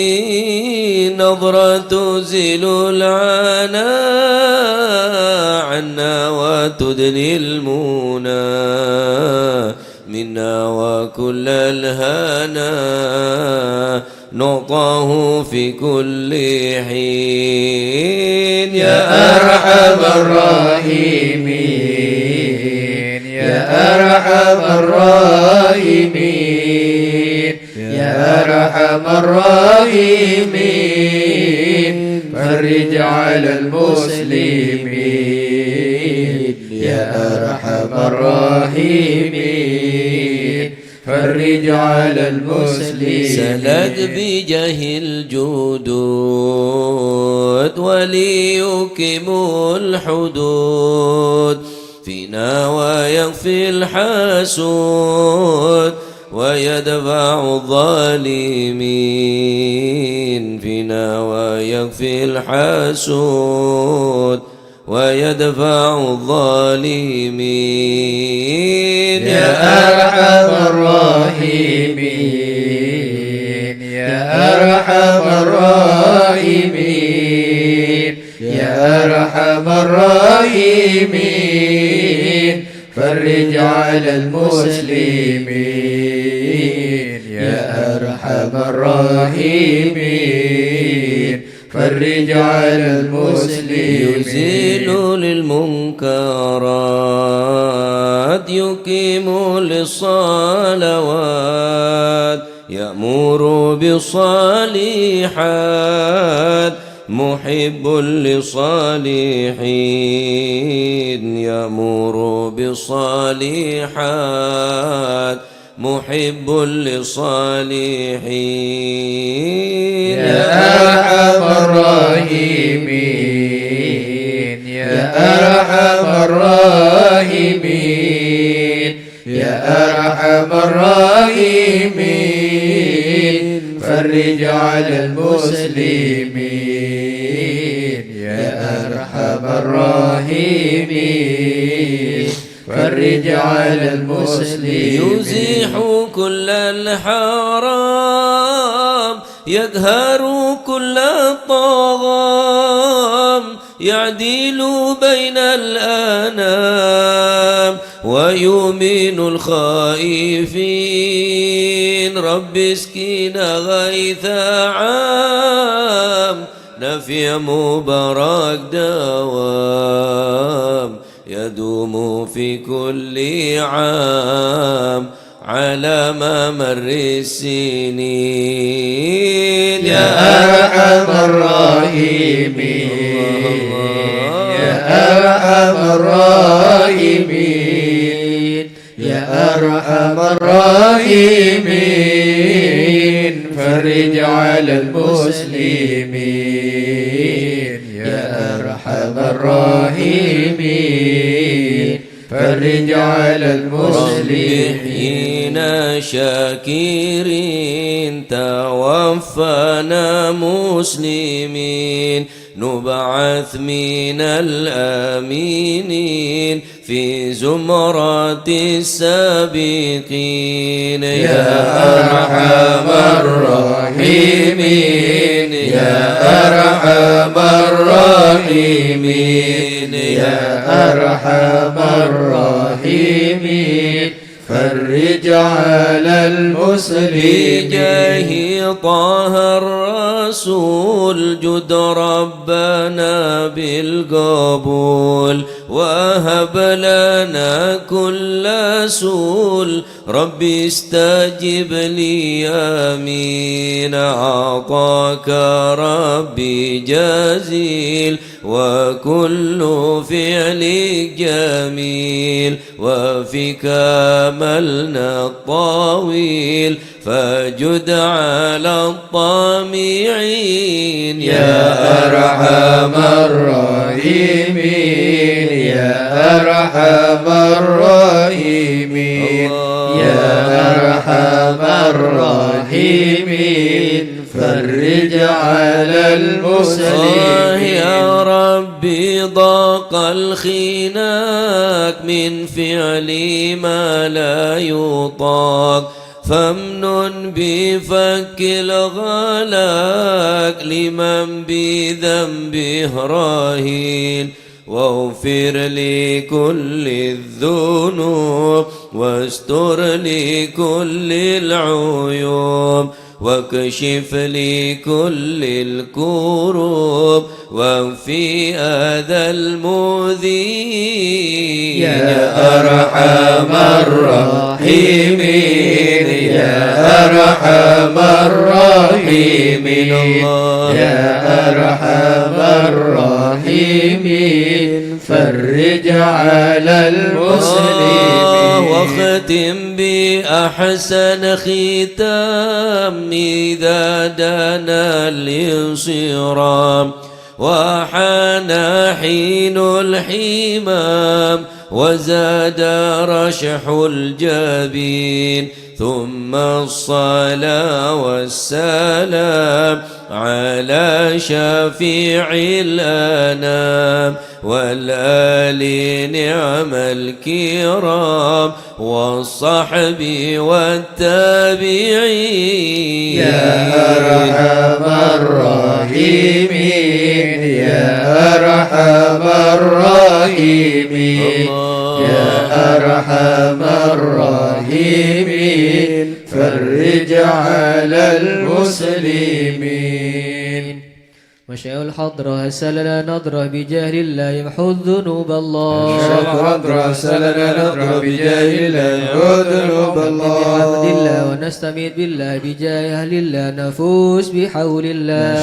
المؤمنين نظرة تزيل العنا عنا وتدني المنى منا وكل الهنا نعطاه في كل حين يا أرحم الراحمين يا أرحم الراحمين يا أرحم الراحمين فرج على المسلمين يا أرحم الراحمين فرج على المسلمين سلك بجاه الجدود وليقيم الحدود فينا ويغفي الحسود ويدفع الظالمين فينا ويغفي الحسود ويدفع الظالمين يا أرحم الراحمين يا أرحم الراحمين يا أرحم الراحمين فرج على المسلمين يا أرحم الراحمين فرج على المسلمين يزيل للمنكرات يقيم للصلوات يأمر بالصالحات محب للصالحين يأمر بالصالحات محب للصالحين يا أرحم الراحمين يا أرحم الراحمين يا أرحم الراحمين فرج على المسلمين يا أرحم الراحمين فرج على المسلمين يزيح كل الحرام يقهر كل الطغام يعدل بين الأنام ويؤمن الخائفين رب اسقنا غيث عام نفي مبارك دوام يدوم في كل عام على ممر السنين يا أرحم الراحمين يا أرحم الراحمين يا أرحم الراحمين فرج على المسلمين يا أرحم الراحمين فرج على المسلمين شاكرين توفنا مسلمين نبعث من الآمنين في زمرة السابقين يا أرحم الراحمين يا أرحم الراحمين يا أرحم الراحمين فرج على المسلمين بجاه طه الرسول جد ربنا بالقبول وهب لنا كل سول ربي استجب لي آمين أعطاك ربي جزيل وكل فعل جميل وفيك أملنا الطويل فجد على الطامعين يا أرحم الراحمين يا أرحم الراحمين يا أرحم الراحمين فرج على المسلمين يا ربي ضاق الخناق من فعل ما لا يطاق فامنن بفك الغلاق لمن بذنبه راهين واغفر لكل الذنوب واستر لكل العيوب واكشف لكل الكروب واكفي أذى المؤذين يا أرحم الراحمين يا أرحم الراحمين يا أرحم الراحمين فرج على المسلمين واختم بأحسن ختام إذا دنا الانصرام وحان حين الحمام وزاد رشح الجبين ثم الصلاة والسلام على شفيع الأنام والآل نعم الكرام والصحب والتابعين يا أرحم الراحمين يا أرحم الراحمين يا أرحم الراحمين فرج على المسلمين وشيء الحضرة هسلنا نضرة بجاه الله يمحو الذنوب الله الحضرة هسلنا نضرة بجاه الله يمحو ذنوب الله بحمد الله ونستميت بالله بجاه أهل الله نفوس بحول الله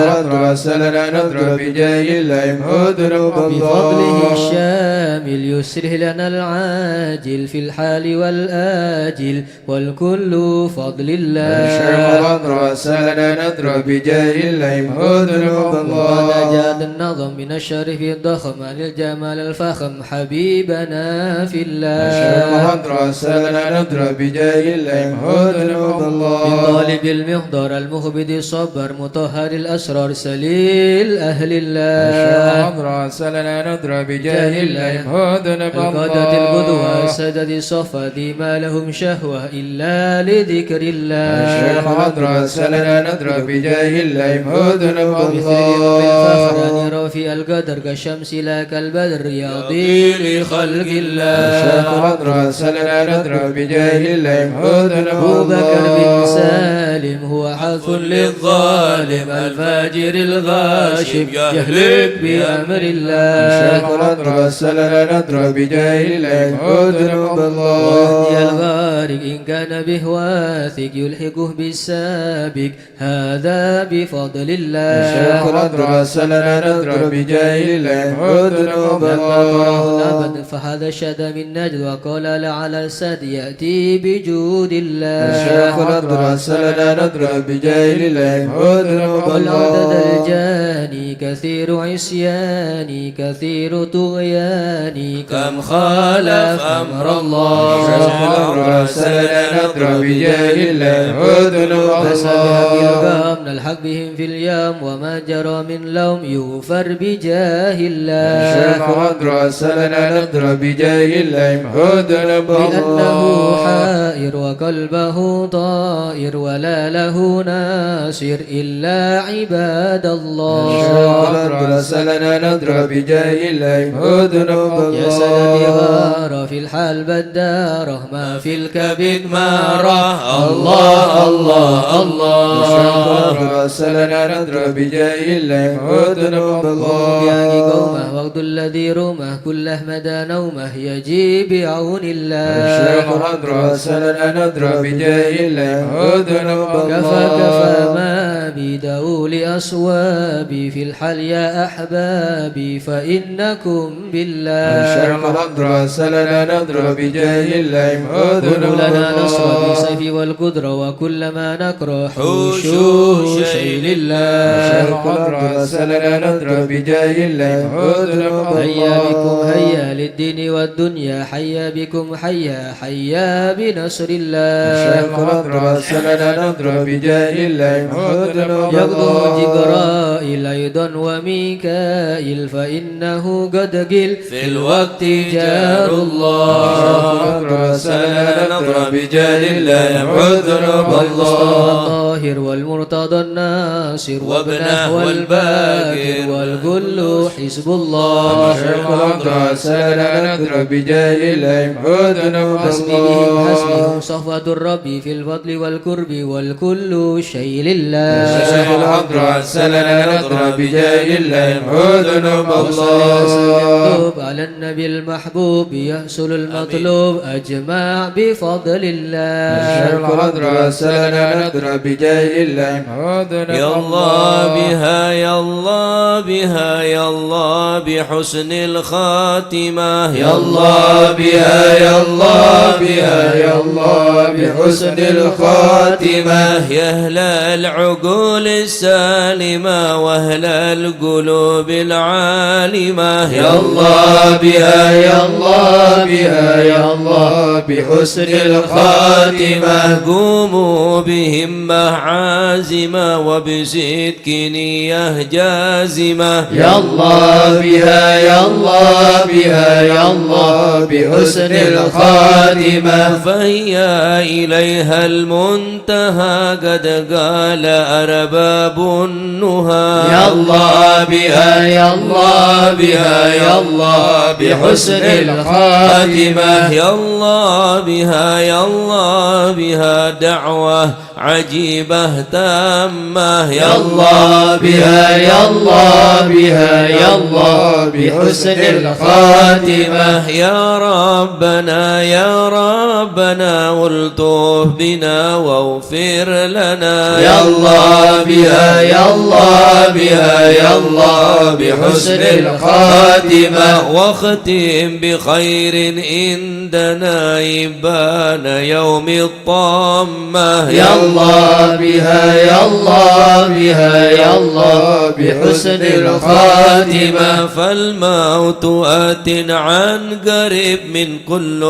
الحضرة هسلنا نضرة بجاه الله يمحو ذنوب الله بفضله الشامل يسره لنا العاجل في الحال والآجل والكل فضل الله الحضرة هسلنا نضرة بجاه الله يمحو ذنوب ونجاد النظم من الشرف الضخم عن الجمال الفخم حبيبنا في الله الحضرة هسلنا نضرة بجاه الله يمحو ذنوب الله من طالب المهدر المخبد الصبر مطهر الأسرار سليل أهل الله الحضرة هسلنا نضرة بجاه الله يمحو ذنوب الله القادة القدوة سدد الصفا ذي ما لهم شهوة إلا لذكر الله الحضرة هسلنا نضرة بجاه الله يمحو ذنوب الله بالفخران رافي القدر كالشمس لا كالبدر يضي لخلق الله الحضرة هسلنا نضرة بجاه الله يمحو ذنوب أبو بكر الله بن سالم هو حث للظالم الفاجر الغاشم يهلك بأمر الله الحضرة هسلنا ندر بجاه الله ذنوب الله ويهدي الغارق إن كان به واثق يلحقه بالسابق هذا بفضل الله الشيخ ندر سلنا ندر بجاه الله ذنوب الله فهذا الشهد من نجد وقال لعل السد يأتي بجود الله الشيخ ندر سلنا ندر بجاه الله ذنوب والعدد الله الجاني كثير عصياني كثير طغياني كم خالف أمر الله سلنا ندر بجاه الله ذنوب فسبح الله بالغام نلحق بهم في اليوم وما جرى من لوم يغفر بجاه الله الشيخ ندر سلنا ندر بجاه الله ذنوب لأنه الله حائر وقلبه طائر ولا له ناصر إلا عباد الله ندر سلنا ندر بجاه الله ذنوب يا سندي الله غار في الحال بداره ما في الكبد ماره الله الله الله ندر سلنا ندر بجاه الله ذنوب الله يعني قومه وقت الذي رومه كله مدى نومه يجي بعون الشيخ الله ندر سلنا ندر بجاه الله ذنوب كفى الله ما بدأوا لأصوابي في الحل يا أحبابي فإنكم الشيخ بالله ندر سلنا ندر بجاه الله كونوا لنا نصر الله بالسيف والقدرة وكل ما نكره حوشوه شيء لله الشيخ ندر سلنا ندر بجاه الله ذنوب هيا بكم الله هيا للدين والدنيا حيا بكم حيا حيا بنصر الله الشيخ ندر سلنا ندر بجاه الله ذنوب يغدو الله جبرائيل أيضا وميكائيل فإنه قد قيل في الوقت جار الله ندر سلنا ندر بجاه الله ذنوب والمصطفى الله الطاهر والمرتضى الناصر وابنه والباقر والكل حزب الله الشيخ ندر سلنا ندر بجاه الله ذنوب حسبهم الله صفوة الرب في الفضل والكرب والكل شيء الشيخ لله ندر سلنا ندر بجاه الله ذنوب الله وصلى على النبي المحبوب يحصل المطلوب أجمع بفضل الشيخ الله ندر سلنا ندر بجاه الله ذنوب يا الله بها يا الله بها يا الله بحسن الخاتمة يا الله بها يا الله بها يا الله بحسن الخاتمة يا أهل العقول السالمة وأهل القلوب العالمة يا الله بها يا الله بها يا الله بحسن الخاتمة قوموا بهمة عازمة وبصدق نية جازمة يا الله بها يا الله بها يا الله بحسن الخاتمة فهي إليها المنتهى قد قال أرباب النهى يا الله بها يا الله بها يا الله بحسن الخاتمة يا الله بها يا الله بها دعوة عجيبة تامة يا الله بها يا الله بها يا الله بحسن الخاتمة يا ربنا يا ربنا والطف بنا واغفر لنا يا الله بها يا الله بها يا الله بحسن الخاتمة واختم بخير عندنا إبان يوم الطامة يا الله بها يا الله بها يا الله بحسن الخاتمة فالموت آت عن قريب من كل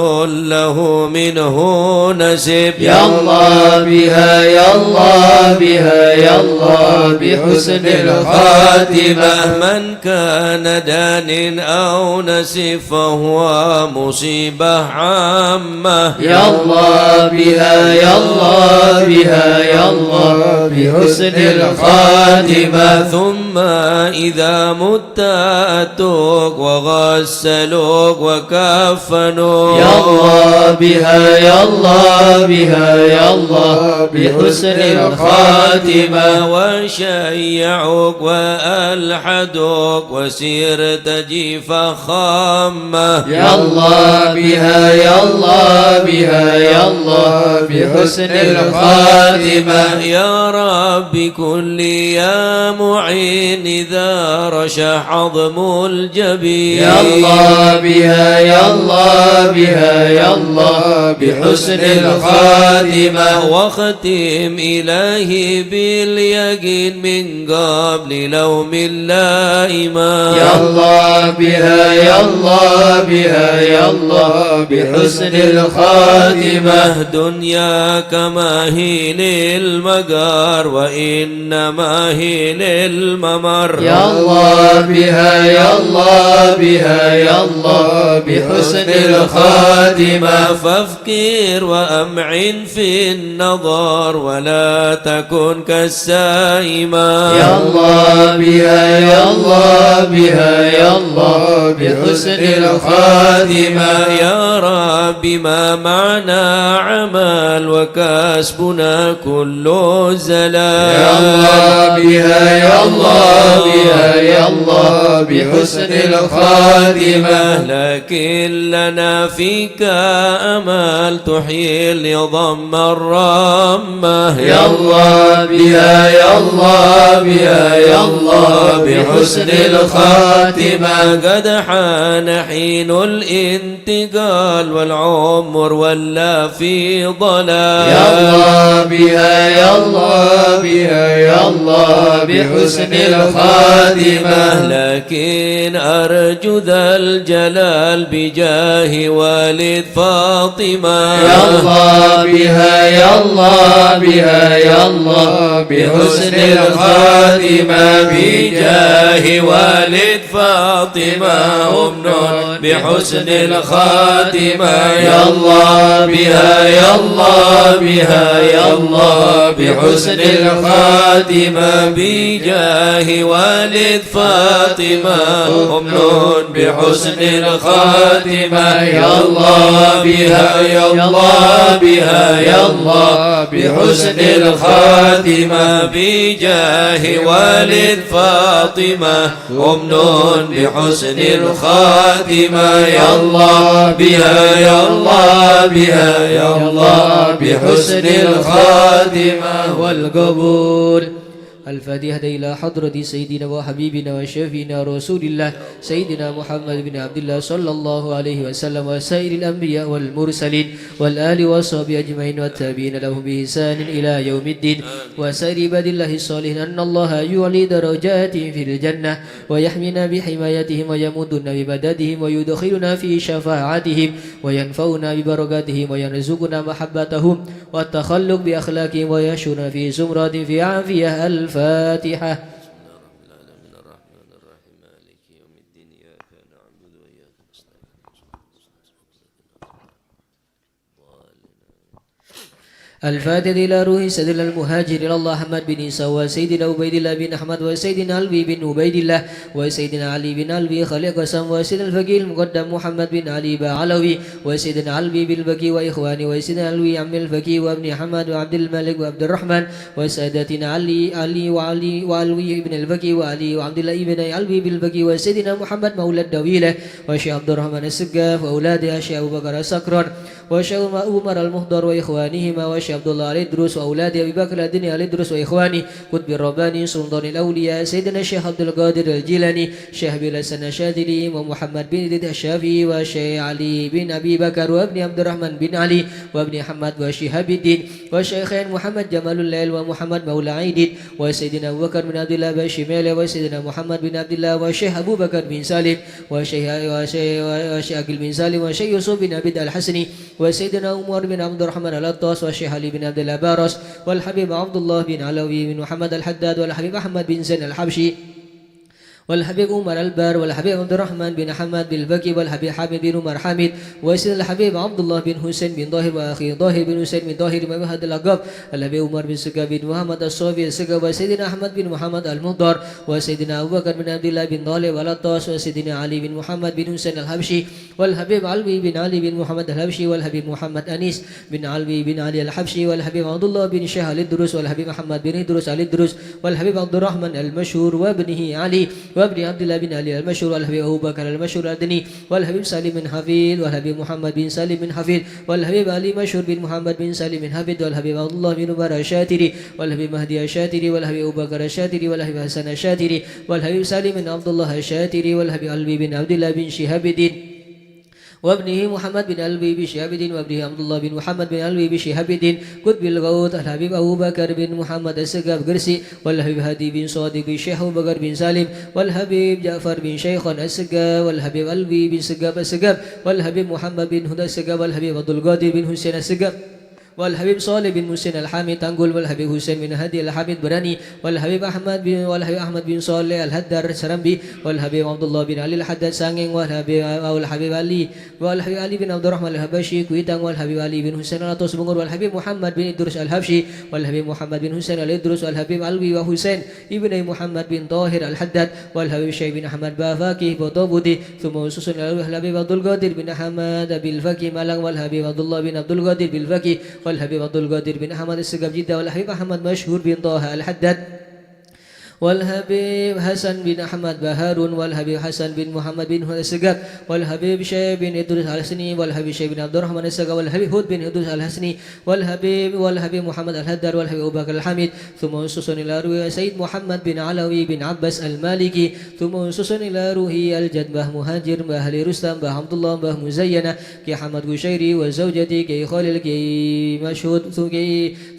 له منه نسب يا الله بها يا الله بها يا الله بحسن الخاتمة من كان دان أو نسب فهو مصيبة عامة يا الله بها يا الله بها بها يا الله بحسن الخاتمة ثم إذا مت أتوك وغسلوك وكفنوك يا الله بها يا الله بها يا الله بحسن الخاتمة وشيعوك وألحدوك وسيرت جيفا خامة يا الله بها يا الله بها يا الله بحسن الخاتمة يا رب كل يا معين إذا رشح عظم الجبين يا الله بها يا الله بها يا الله بحسن الخاتمة واختم إلهي باليقين من قبل لوم اللائمة يا الله بها يا الله بها يا الله بحسن الخاتمة دنيا كما هي للمقار وإنما هي للممر يا الله بها يا الله بها يا الله بحسن الخاتمة فافكر وأمعن في النظر ولا تكن كالسائمة يا الله بها يا الله بها يا الله بحسن الخاتمة يا رب ما معنا عمل وكسبنا كل زلال يا الله بها يا الله بها يا الله بحسن الخاتمة لكن لنا فيك أمل تحيي العظم الرامة يا الله بها يا الله بها يا الله بحسن الخاتمة قد حان حين الانتقال والعمر ولا في ضلال يا الله بها يا الله بها يا الله بحسن الخاتمة لكن أرجو ذا الجلال بجاه والد فاطمة يا الله بها يا الله بها يا الله بحسن الخاتمة بجاه والد فاطمة أمن بحسن الخاتمة يا الله بها يا الله بها يا الله بحسن الخاتمة بجاه والد فاطمة أمن بحسن الخاتمة يا الله بها يا الله بها يا الله بحسن الخاتمة بجاه والد فاطمة أمن بحسن الخاتمة يا الله بها يا الله بها يا الله بحسن الخاتمة والقبول. الفاتحة إلى حضرة سيدنا وحبيبنا وشفينا رسول الله سيدنا محمد بن عبد الله صلى الله عليه وسلم وسائر الأنبياء والمرسلين والآل والصحب أجمعين والتابعين لهم بإحسان إلى يوم الدين وسائر عباد الله الصالحين أن الله يعلي درجاتهم في الجنة ويحمينا بحمايتهم ويمدنا بمددهم ويدخلنا في شفاعتهم وينفعنا ببركاتهم ويرزقنا محبتهم والتخلق بأخلاقهم ويشون في زمرات في عافية الفاتحة. الفاتحة إلى روح سيدنا المهاجر إلى الله أحمد بن عيسى وسيدنا عبيد الله بن أحمد وسيدنا علي بن عبيد الله وسيدنا علي بن علي خليق قسم وسيدنا الفقيه المقدم محمد بن علي بعلوي وسيدنا علي بالبكي وإخواني وسيدنا علوي عم الفقيه وابن حمد وعبد الملك وعبد الرحمن وسادتنا علي وعلوي بن البكي وعلي وعبد الله بن علوي بالبكي وسيدنا محمد مولى الدويلة وشيخ عبد الرحمن السقاف وأولاده شيخ أبو بكر السكران وشيخ عمر المهدر وإخوانهما وشيخ عبد الله الإدرس وأولاد أبي بكر الدنيا الإدرس وإخواني قطب الرباني سلطان الأولياء سيدنا الشيخ عبد القادر الجيلاني شيخ بلسان الشاذلي ومحمد بن زيد الشافعي وشيخ علي بن أبي بكر وابن عبد الرحمن بن علي وابن حمد وشهاب الدين والشيخين محمد جمال الليل ومحمد مولى عيد وسيدنا أبو بكر بن عبد الله بن شمال وسيدنا محمد بن عبد الله وشيخ أبو بكر بن سالم وشيخ أكل بن سالم وشيخ يوسف بن عبد الحسني وسيدنا عمر بن عبد الرحمن الأطاس والشيخ علي بن عبد الله بارس والحبيب عبد الله بن علوي بن محمد الحداد والحبيب أحمد بن زين الحبشي والحبيب عمر البار والحبيب عبد الرحمن بن حماد بالبكي والحبيب حامد بن عمر حامد وسيد الحبيب عبد الله بن حسين بن ظاهر وأخي ظاهر بن حسين بن ظاهر بن مهد الأقب الحبيب عمر بن سقا بن محمد الصوفي السقا وسيدنا أحمد بن محمد المهدر وسيدنا أبو بكر بن عبد الله بن طالب والطاس وسيدنا علي بن محمد بن حسين الحبشي والحبيب علوي بن علي بن محمد الحبشي والحبيب محمد أنيس بن علوي بن علي الحبشي والحبيب عبد الله بن شيخ الدروس والحبيب محمد بن إدريس الدروس والحبيب عبد الرحمن المشهور وابنه علي وابن عبد الله بن علي المشهور والحبيب أبو بكر المشهور الدني والحبيب سالم بن حفيظ والحبيب محمد بن سالم بن حفيظ والحبيب علي مشهور بن محمد بن سالم بن حفيظ والحبيب عبد الله بن عمر الشاتري والحبيب مهدي الشاتري والحبيب أبو بكر الشاتري والحبيب حسن الشاتري والحبيب سالم بن عبد الله الشاتري والحبيب علي بن عبد الله بن شهاب الدين وابنه محمد بن علوي بشهاب الدين وابنه عبد الله بن محمد بن علوي بشهاب الدين قطب الغوث الحبيب أبو بكر بن محمد السقاف قرسي والحبيب هادي بن صادق الشيخ أبو بكر بن سالم والحبيب جعفر بن شيخ السقاف والحبيب علوي بن سقاف السقاف والحبيب محمد بن هدى السقاف والحبيب عبد القادر بن حسين السقاف والحبيب صالح بن مسين الحامد تنقل والحبيب حسين بن هدي الحامد براني والحبيب أحمد بن صالح الهدار سرمبي والحبيب عبد الله بن علي الحداد سانغين والحبيب علي بن عبد الرحمن الحبشي كويتان والحبيب علي بن حسين الأطوس بنغور والحبيب محمد بن إدريس الحبشي والحبيب محمد بن حسين الإدريس والحبيب علوي وحسين ابن محمد بن طاهر الحداد والحبيب شيخ بن أحمد بافاكي بوطوبودي ثم وسوس الحبيب عبد القادر بن حماد بالفكي ملك والحبيب عبد الله بن عبد القادر بالفكي والحبيب عبد القادر بن أحمد السقاف جدة والحبيب أحمد مشهور بن طه الحداد والحبيب حسن بن أحمد بهارون والحبيب حسن بن محمد بن السقاف والحبيب شيخ بن إدريس الحسني والحبيب شيخ بن عبد الرحمن السقاف والحبيب هود بن إدريس الحسني والحبيب محمد الهدار والحبيب أبو بكر الحميد ثم وسوس إلى روحي سيد محمد بن علوي بن عباس المالكي ثم وسوس إلى روحي الجد به مهاجر به رستم به عبد الله به مزينة كي حمد قشيري وزوجتي كي خالد كي مشهود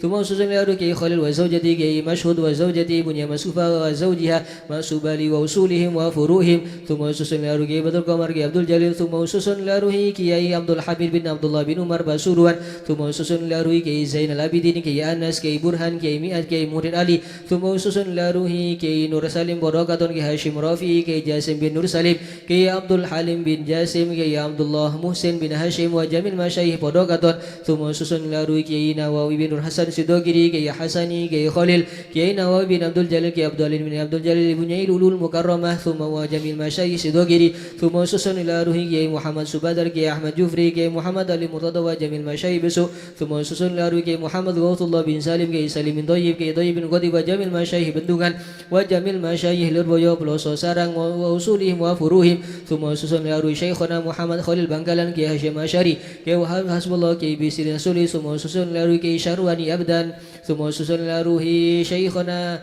ثم وسوس إلى روحي كي خالد وزوجتي كي مشهود وزوجتي بني مسوفة وزوجها منسوبة لوصولهم وفروعهم ثم وسوس إلى روحي بدر قمر كي عبد الجليل ثم وسوس إلى روحي كي عبد الحميد بن عبد الله بن عمر بسروان ثم وسوس إلى روحي كي زين العابدين كي أنس كي برهان كي مئات كي مريد علي ثم وسوس إلى روحي كي نور سالم بركة كي هاشم رافي كي جاسم بن نور سالم كي عبد الحليم بن جاسم كي عبد الله محسن بن هاشم وجميع مشايخ بركة ثم وسوس إلى روحي كي نواوي بن نور حسن سدوغري كي حسني كي خليل كي نواوي بن عبد الجليل كي عبد الله بن عبد الجليل بن يلول المكرمة ثم وجميع مشايخ سدوغري ثم وسوس إلى روحي كي محمد سبادر كي أحمد جفري كي محمد علي مرتضى وجميع مشايخ بسو ثم وسوس إلى روحي كي محمد غوث الله بن سالم كي سالم بن طيب كي طيب بن قدي وجميع مشايخ بندقان وجميع مشايخ لربيو بلوسو سارang وأصولهم وفروهم ثم وسوس إلى روحي شيخنا محمد خليل بنقلان كي هاشم أشاري كي وهاب حسب الله كي بيسير رسولي ثم وسوس إلى روحي كي شرواني أبدان ثم وسوس إلى روحي شيخنا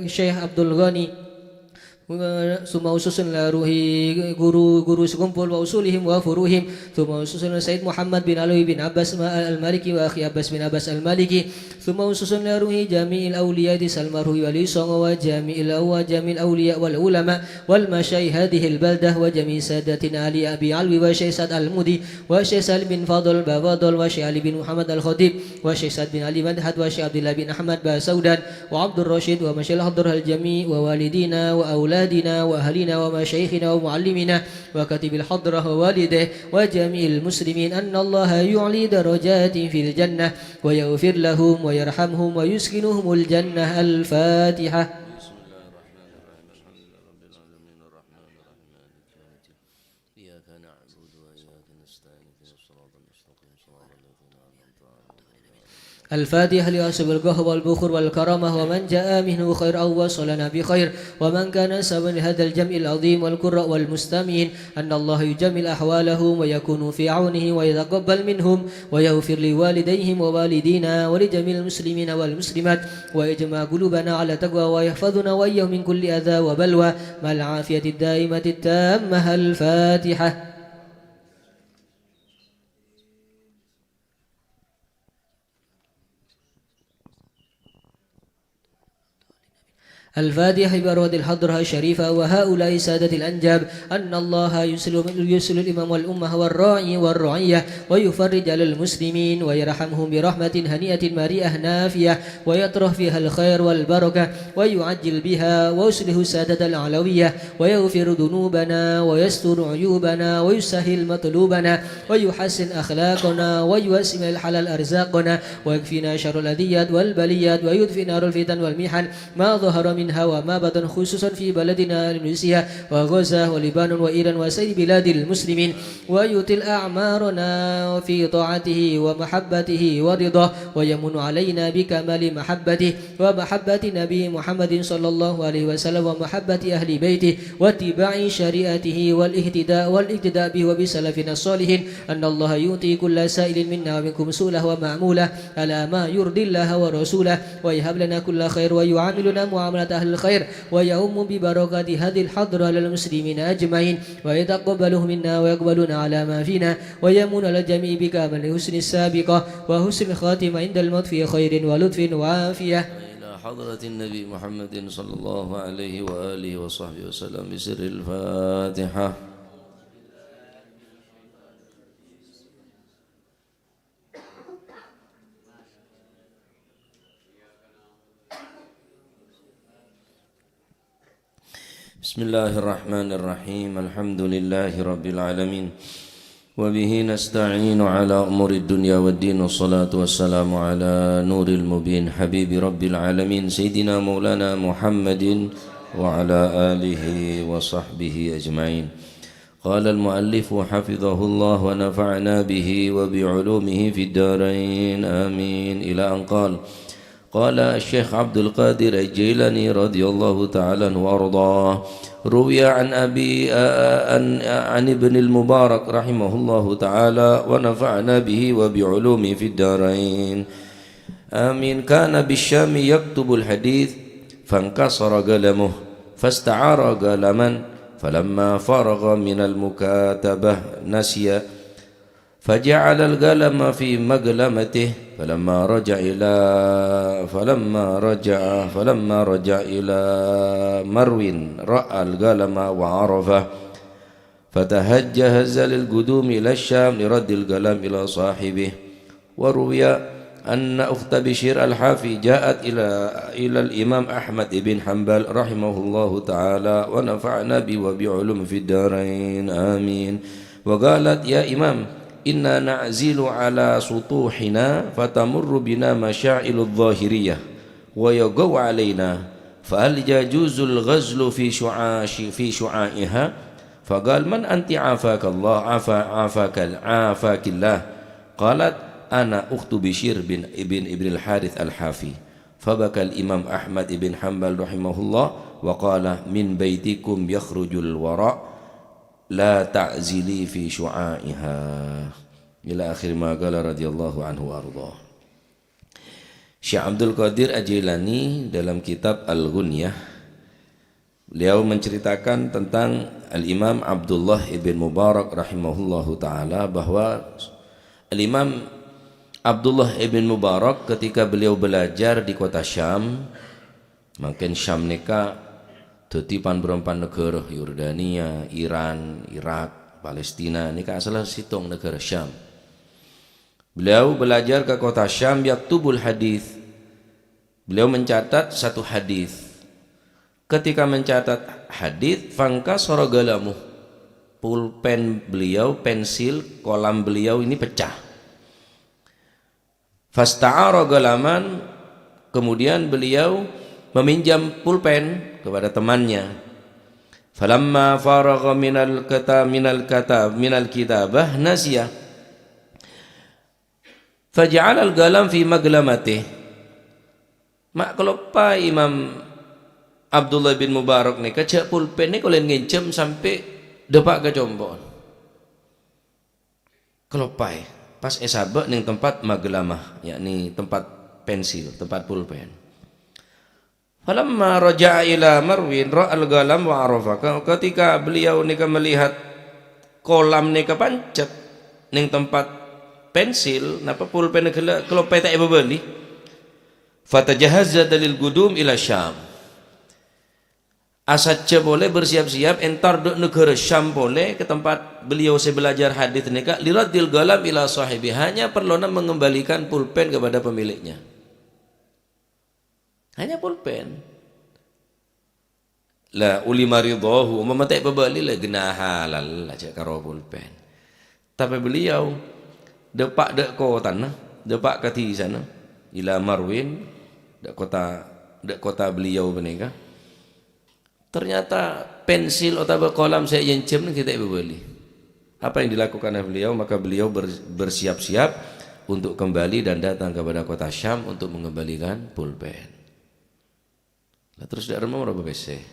Syekh Abdul Ghani ثم وسوس إلى روحي guru sekumpul wa usulihim wa furuhim ثم وسوس إلى سيد محمد بن علوي بن عباس المالكي وأخي عباس بن عباس المالكي ثم وسوس إلى روحي جميع الأولياء سلمه ولي صنع وجميع الأولياء والعلماء والمشايخ هذه البلدة وجميع سادتنا علي أبي علوي وشيخ سعد المودي وشيخ سالم بن فاضل بفاضل وشيخ علي بن محمد الخطيب وشيخ سعد بن علي مدحت وشيخ عبد الله بن أحمد بسودان وعبد الرشيد ومشايخ حضرها الجميع ووالدينا وأولادنا وأهلنا ومشايخنا ومعلمنا وكاتب الحضرة ووالده وجميع المسلمين أن الله يعلي درجات في الجنة ويغفر لهم ويرحمهم ويسكنهم الجنة. الفاتحة. الفاتحة لأصحاب القهوة والبخور والكرامة ومن جاء منه خير أو وصلنا بخير ومن كان سببا لهذا الجمع العظيم والقراء والمستمعين أن الله يجمل أحوالهم ويكون في عونه ويتقبل منهم ويغفر لوالديهم ووالدينا ولجميع المسلمين والمسلمات ويجمع قلوبنا على تقوى ويحفظنا وإياهم من كل أذى وبلوى مع العافية الدائمة التامة. الفاتحة. الفاتحة بأرواح الحضرة الشريفة وهؤلاء سادة الأنجاب أن الله يسل الإمام والأمة والراعي والرعية ويفرج على المسلمين ويرحمهم برحمة هنيئة مريئة نافية ويطرح فيها الخير والبركة ويعجل بها ويصلح السادة العلوية ويغفر ذنوبنا ويستر عيوبنا ويسهل مطلوبنا ويحسن أخلاقنا ويوسم الحلال أرزاقنا ويكفينا شر الأذيات والبليات ويدفئ نار الفتن والمحن ما ظهر منها وما بطن خصوصا في بلدنا اندونيسيا وغزة ولبنان وإيران وسائر بلاد المسلمين ويطل أعمارنا في طاعته ومحبته ورضاه ويمن علينا بكمال محبته ومحبة نبي محمد صلى الله عليه وسلم ومحبة أهل بيته واتباع شريعته والاقتداء به وبسلفنا الصالحين أن الله يؤتي كل سائل منا ومنكم سؤله ومعموله على ما يرضي الله ورسوله ويهب لنا كل خير ويعاملنا معاملة أهل الخير ويعم ببركات هذه الحضرة للمسلمين أجمعين ويتقبله منا ويقبلنا على ما فينا ويمن على الجميع بكامل حسن السابقة وحسن الخاتمة عند الموت في خير ولطف وعافية إلى حضرة النبي محمد صلى الله عليه وآله وصحبه وسلم بسر الفاتحة. بسم الله الرحمن الرحيم. الحمد لله رب العالمين وبه نستعين على أمور الدنيا والدين والصلاة والسلام على نور المبين حبيب رب العالمين سيدنا مولانا محمد وعلى آله وصحبه أجمعين. قال المؤلف حفظه الله ونفعنا به وبعلومه في الدارين آمين إلى أن قال الشيخ عبد القادر الجيلاني رضي الله تعالى عنه وأرضاه روي عن عن ابن المبارك رحمه الله تعالى ونفعنا به وبعلومه في الدارين آمين. كان بالشام يكتب الحديث فانكسر قلمه فاستعار قلما فلما فرغ من المكاتبة نسي فجعل القلم في مقلمته فلما رجع إلى مرو رأى القلم وعرفه فتهجهز للقدوم إلى الشام لرد القلم إلى صاحبه. وروي أن أخت بشير الحافي جاءت إلى الإمام أحمد بن حنبل رحمه الله تعالى ونفعنا به وبعلوم في الدارين آمين وقالت يا إمام إنا نعزل على سطوحنا فتمر بنا مشاعل الظاهرية ويقو علينا فهل يجوز الغزل في شعائها؟ فقال من أنت عافاك الله عافاك الله. قالت أنا أخت بشير ابن الحارث الحافي. فبكى الإمام أحمد بن حنبل رحمه الله وقال من بيتكم يخرج الوراء لا تعزلي في شعائها إلى آخر ما قال رضي الله عنه وأرضاه. Syekh Abdul Qadir Al-Jilani dalam kitab Al-Ghunyah beliau menceritakan tentang Al-Imam Abdullah ibn Mubarak rahimahullahu ta'ala bahwa Al-Imam Abdullah ibn Mubarak ketika beliau belajar di kota Syam, makin Syam nika dadi pan-berempan negara Yordania, Iran, Irak, Palestina ini asalnya situng negara Syam. Beliau belajar ke kota Syam yaktubul hadis. Beliau mencatat satu hadis. Ketika mencatat hadis, fangkasara galamu. Pulpen beliau, pensil, kolam beliau ini pecah. Fasta'ara galaman, kemudian beliau meminjam pulpen kepada temannya. Falamma faragha minal kitabah nasiya faj'ala al-qalam fi maglamatih. Mak kelopa Imam Abdullah bin Mubarak ni kaca pulpen ni kalau ngincem sampai depak ke jombon. Kelopai pas esabak ning tempat maglamah, yakni tempat pensil, tempat pulpen. Falamma raja'a ila Marwin ra'al galam wa arafa. Ketika beliau nika melihat kolam nika pancet ning tempat pensil napa pulpen kalau petak beli fatajahazza dalil gudum ila Syam. Asatnya boleh bersiap-siap entar duk negara Syam boleh ke tempat beliau saya belajar hadis nika liradil galam ila sahibi, hanya perlu mengembalikan pulpen kepada pemiliknya. Hanya pulpen. La uli maridahu mematai pebali lah genah halal aja karo pulpen. Tapi beliau depak dek kota nah, depak kati sana ila Marwin dek kota beliau menika. Ternyata pensil atau kolam saya yencem kita beli. Apa yang dilakukan oleh beliau? Maka beliau bersiap-siap untuk kembali dan datang kepada kota Syam untuk mengembalikan pulpen. Nah, terus dak remah berapa bese?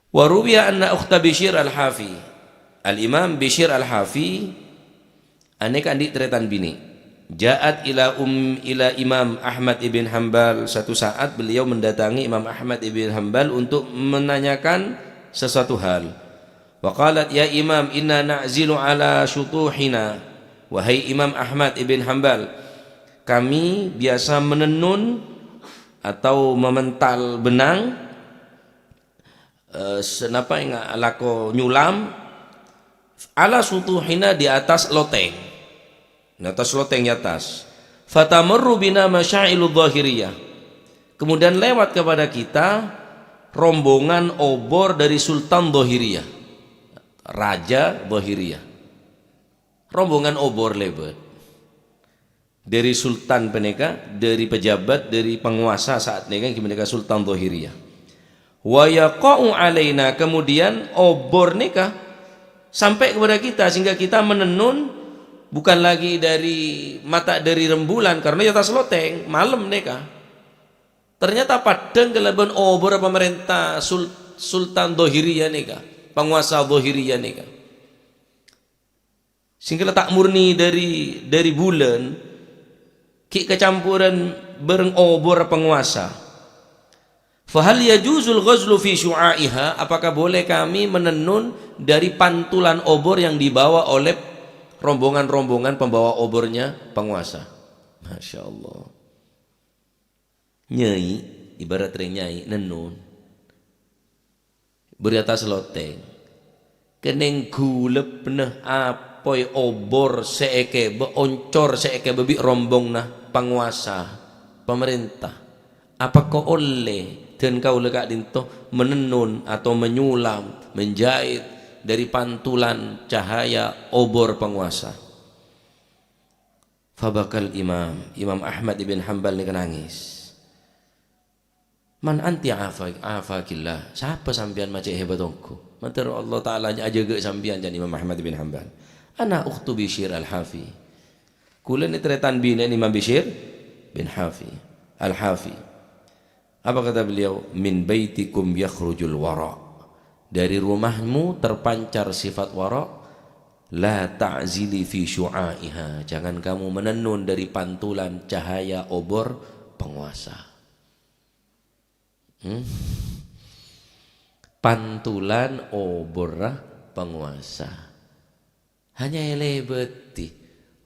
Wa ruwiya anna ukhta Bishr al-Hafi. Al-Imam Bishr al-Hafi aneka adik teretan bini. Ja'at ila Imam Ahmad ibn Hanbal, satu saat beliau mendatangi Imam Ahmad ibn Hanbal untuk menanyakan sesuatu hal. Wa qalat ya Imam inna na'zilu ala syutuhina. Wahai Imam Ahmad ibn Hanbal, kami biasa menenun atau memental benang senapa yang alako nyulam ala syutuhina di atas loteng. Di atas loteng di atas. Fatamurru bina masyailu dhahiriyah. Kemudian lewat kepada kita rombongan obor dari Sultan Dhahiriyah, Raja Dhahiriyah. Rombongan obor lewat dari Sultan peneka, dari pejabat, dari penguasa saat ini kan mereka Sultan Dhahiriyah. Wa yaqa'u alaina, kemudian obor neka sampai kepada kita sehingga kita menenun bukan lagi dari mata dari rembulan karena di atas loteng malam neka. Ternyata padang kelebihan obor pemerintah Sultan Dhahiriyah neka, penguasa Dhahiriyah neka. Sehingga tak murni dari bulan ki kecampuran bareng obor penguasa. Fahal yajuzul ghazlu fi syu'aiha, apakah boleh kami menenun dari pantulan obor yang dibawa oleh rombongan-rombongan pembawa obornya penguasa? Masya Allah. Nyai, ibarat nyai nenun beri atas loteng keneng gulep nah apoy obor seeke beoncor seeke bebi rombong nah penguasa pemerintah. Apakah oleh dan kau lekak dinto menenun atau menyulam menjahit dari pantulan cahaya obor penguasa? Fabakal Imam Ahmad ibn Hanbal ni nangis. Man anti afakillah, siapa sampian macam hebatongku? Mantar Allah Ta'ala aja ke sampian jan Imam Ahmad ibn Hanbal. Ana ukhtu Bishr al-Hafi. Kula ni teretan bina Imam Bishr bin al-Hafi. Apa kata beliau? Min baitikum yakhrujul wara'. Dari rumahmu terpancar sifat wara'. La ta'zili fi syu'aiha, jangan kamu menenun dari pantulan cahaya obor penguasa. Pantulan obor penguasa. Hanya elebeti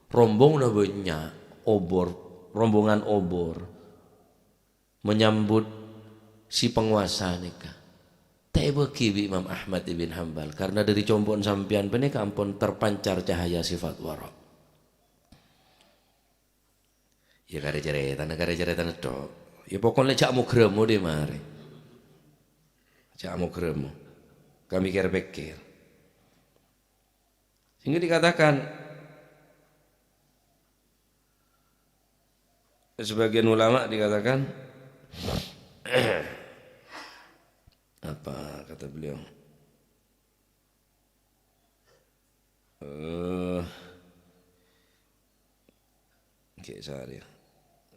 rombong na banyak obor, rombongan obor menyambut si penguasa nikah. Tak bagi Imam Ahmad ibn Hanbal karena dari combon sampian peneka ampun terpancar cahaya sifat wara. Ya kare ceretan itu. Ya pokoknya cak mau gremo deh mari. Cak mau gremo. Kami pikir. Sehingga dikatakan sebagian ulama dikatakan apa kata beliau?